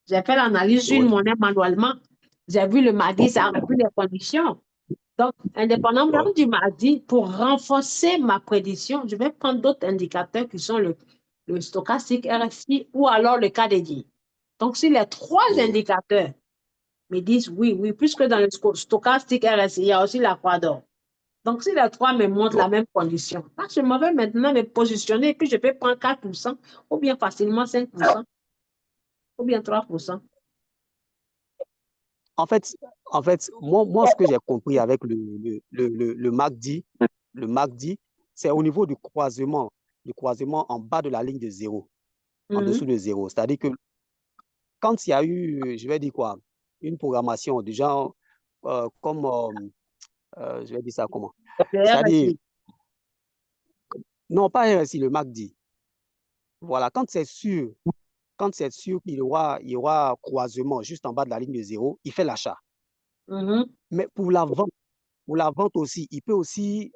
J'ai fait l'analyse sur une Ouais, monnaie manuellement. J'ai vu le mardi, ça a rempli les conditions. Donc, indépendamment ouais, du mardi, pour renforcer ma prédiction, je vais prendre d'autres indicateurs qui sont le stochastique RSI ou alors le KDJ. Donc, si les trois hmm. indicateurs me disent oui, oui, puisque dans le stochastique RSI, il y a aussi la croix d'or. Donc, si les trois me montrent Ouais. la même condition, là, je m'en vais maintenant me positionner et puis je peux prendre 4% ou bien facilement 5% ou bien 3%. En fait, moi, ce que j'ai compris avec le MACD, c'est au niveau du croisement en bas de la ligne de zéro, en Mhm. dessous de zéro. C'est-à-dire que quand il y a eu, je vais dire quoi, une programmation du genre, comme, je vais dire ça comment? Le C'est-à-dire, RSI. non, pas RSI, le MACD. Voilà, quand c'est sûr il y aura croisement juste en bas de la ligne de zéro, il fait l'achat. Mhm. Mais pour la vente aussi, il peut aussi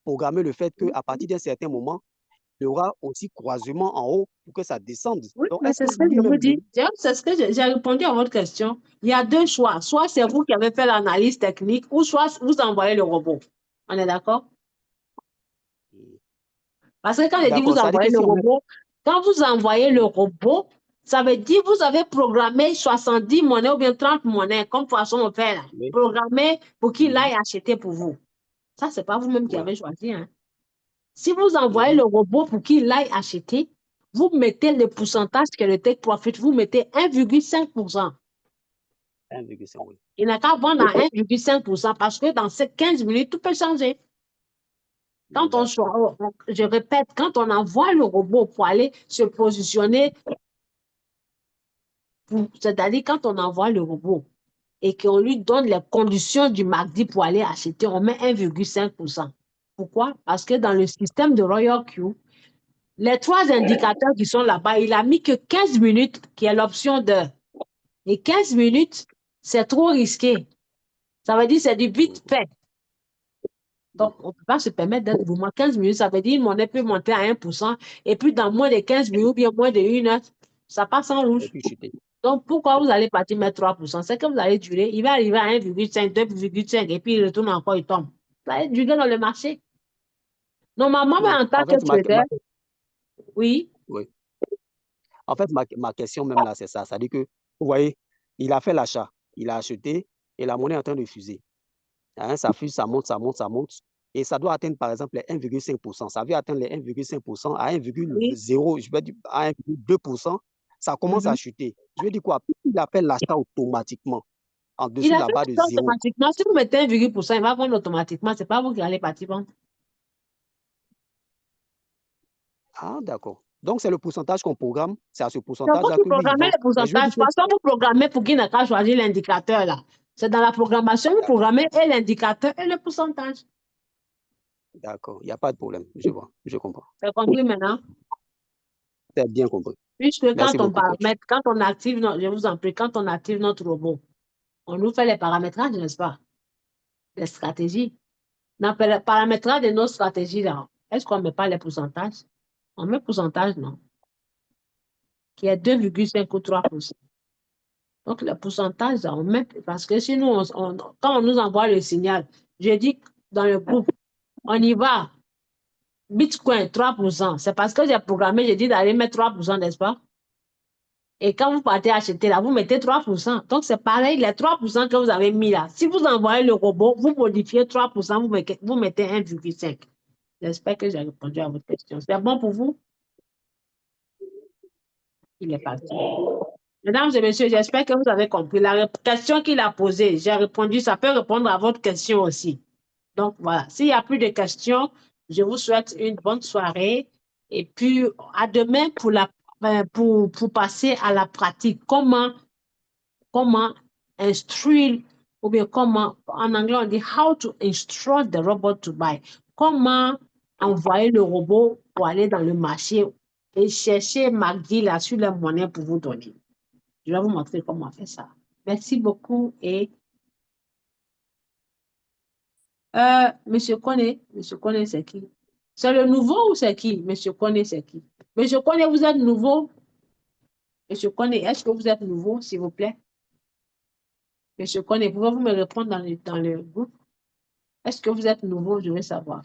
programmer le fait qu'à partir d'un certain moment, il y aura aussi croisement en haut pour que ça descende. Oui, Donc, mais est-ce c'est que ce que je vous lui-même, dis. C'est ce que j'ai répondu à votre question. Il y a deux choix. Soit c'est vous qui avez fait l'analyse technique, ou soit vous envoyez le robot. On est d'accord? Parce que quand je dis d'accord, vous ça dit envoyez que le si on met, robot, quand vous envoyez le robot, ça veut dire que vous avez programmé 70 monnaies ou bien 30 monnaies, comme façon on fait là. oui, Programmé pour qu'il mhm, aille acheter pour vous. Ça, ce n'est pas vous-même qui ouais, avez choisi, hein. Si vous envoyez le robot pour qu'il aille acheter, vous mettez le pourcentage que le take profit, vous mettez 1,5%. 1,5, oui. Il n'a qu'à vendre à 1,5% parce que dans ces 15 minutes, tout peut changer. Quand je répète, quand on envoie le robot pour aller se positionner, c'est-à-dire quand on envoie le robot et qu'on lui donne les conditions du MACD pour aller acheter, on met 1,5%. Pourquoi? Parce que dans le système de Royal Q, les 3 indicateurs qui sont là-bas, il a mis que 15 minutes qui est l'option d'heure. Et 15 minutes, c'est trop risqué. Ça veut dire que c'est du vite fait. Donc, on ne peut pas se permettre d'être vraiment 15 minutes. Ça veut dire une monnaie peut monter à 1%. Et puis, dans moins de 15 minutes ou bien moins de 1 heure, ça passe en rouge. Donc, pourquoi vous allez partir mettre 3%? C'est que vous allez durer. Il va arriver à 1,5, 2,5 et puis il retourne encore, il tombe. Vous allez durer dans le marché. Normalement, mais en tant que trader, oui. Oui. En fait, ma question même là, c'est ça. C'est-à-dire que, vous voyez, il a fait l'achat, il a acheté et la monnaie est en train de fuser. Hein, ça fuse, ça monte, ça monte, ça monte. Et ça doit atteindre, par exemple, les 1,5%. Ça veut atteindre les 1,5% à 1,0, je vais dire à 1,2%. Ça commence à chuter. Je veux dire quoi? Il appelle l'achat automatiquement en dessous de la barre de 0. Automatiquement. Si vous mettez 1,%, il va vendre automatiquement. Ce n'est pas vous qui allez partir vendre. Ah, d'accord. Donc, c'est le pourcentage qu'on programme. C'est à ce pourcentage-là que que lui, il programmez vend. le pourcentage. Parce que vous programmez pour qu'il n'a qu'à choisir l'indicateur là. C'est dans la programmation, vous programmez et l'indicateur et le pourcentage. D'accord, il n'y a pas de problème. Je vois, je comprends. C'est compris maintenant? C'est bien compris. Puisque Merci quand on beaucoup, coach. paramètre, quand on active, je vous en prie, quand on active notre robot, on nous fait les paramétrages, n'est-ce pas? Les stratégies. Dans le paramétrage de nos stratégies là, est-ce qu'on ne met pas les pourcentages? On met pourcentage, non? Qui est 2,5 ou 3%. Donc, le pourcentage, on met, parce que sinon, quand on nous envoie le signal, je dis dans le groupe, on y va, Bitcoin 3%, c'est parce que j'ai programmé, j'ai dit d'aller mettre 3%, n'est-ce pas? Et quand vous partez acheter là, vous mettez 3%. Donc, c'est pareil, les 3% que vous avez mis là. Si vous envoyez le robot, vous modifiez 3%, vous mettez 1,5. J'espère que j'ai répondu à votre question. C'est bon pour vous? Il est parti. Mesdames et messieurs, j'espère que vous avez compris. La question qu'il a posée, j'ai répondu, ça peut répondre à votre question aussi. Donc, voilà. S'il n'y a plus de questions, je vous souhaite une bonne soirée. Et puis, à demain pour passer à la pratique. Comment instruire, ou bien comment, en anglais, on dit how to instruct the robot to buy. Comment envoyer le robot pour aller dans le marché et chercher MACD là sur les monnaies pour vous donner. Je vais vous montrer comment on fait ça. Merci beaucoup et Monsieur Koné, c'est qui? C'est le nouveau ou c'est qui? Monsieur Koné, c'est qui? Monsieur Koné, vous êtes nouveau? Monsieur Koné, est-ce que vous êtes nouveau, s'il vous plaît? Monsieur Koné, pouvez-vous me répondre dans le groupe? Est-ce que vous êtes nouveau? Je veux savoir.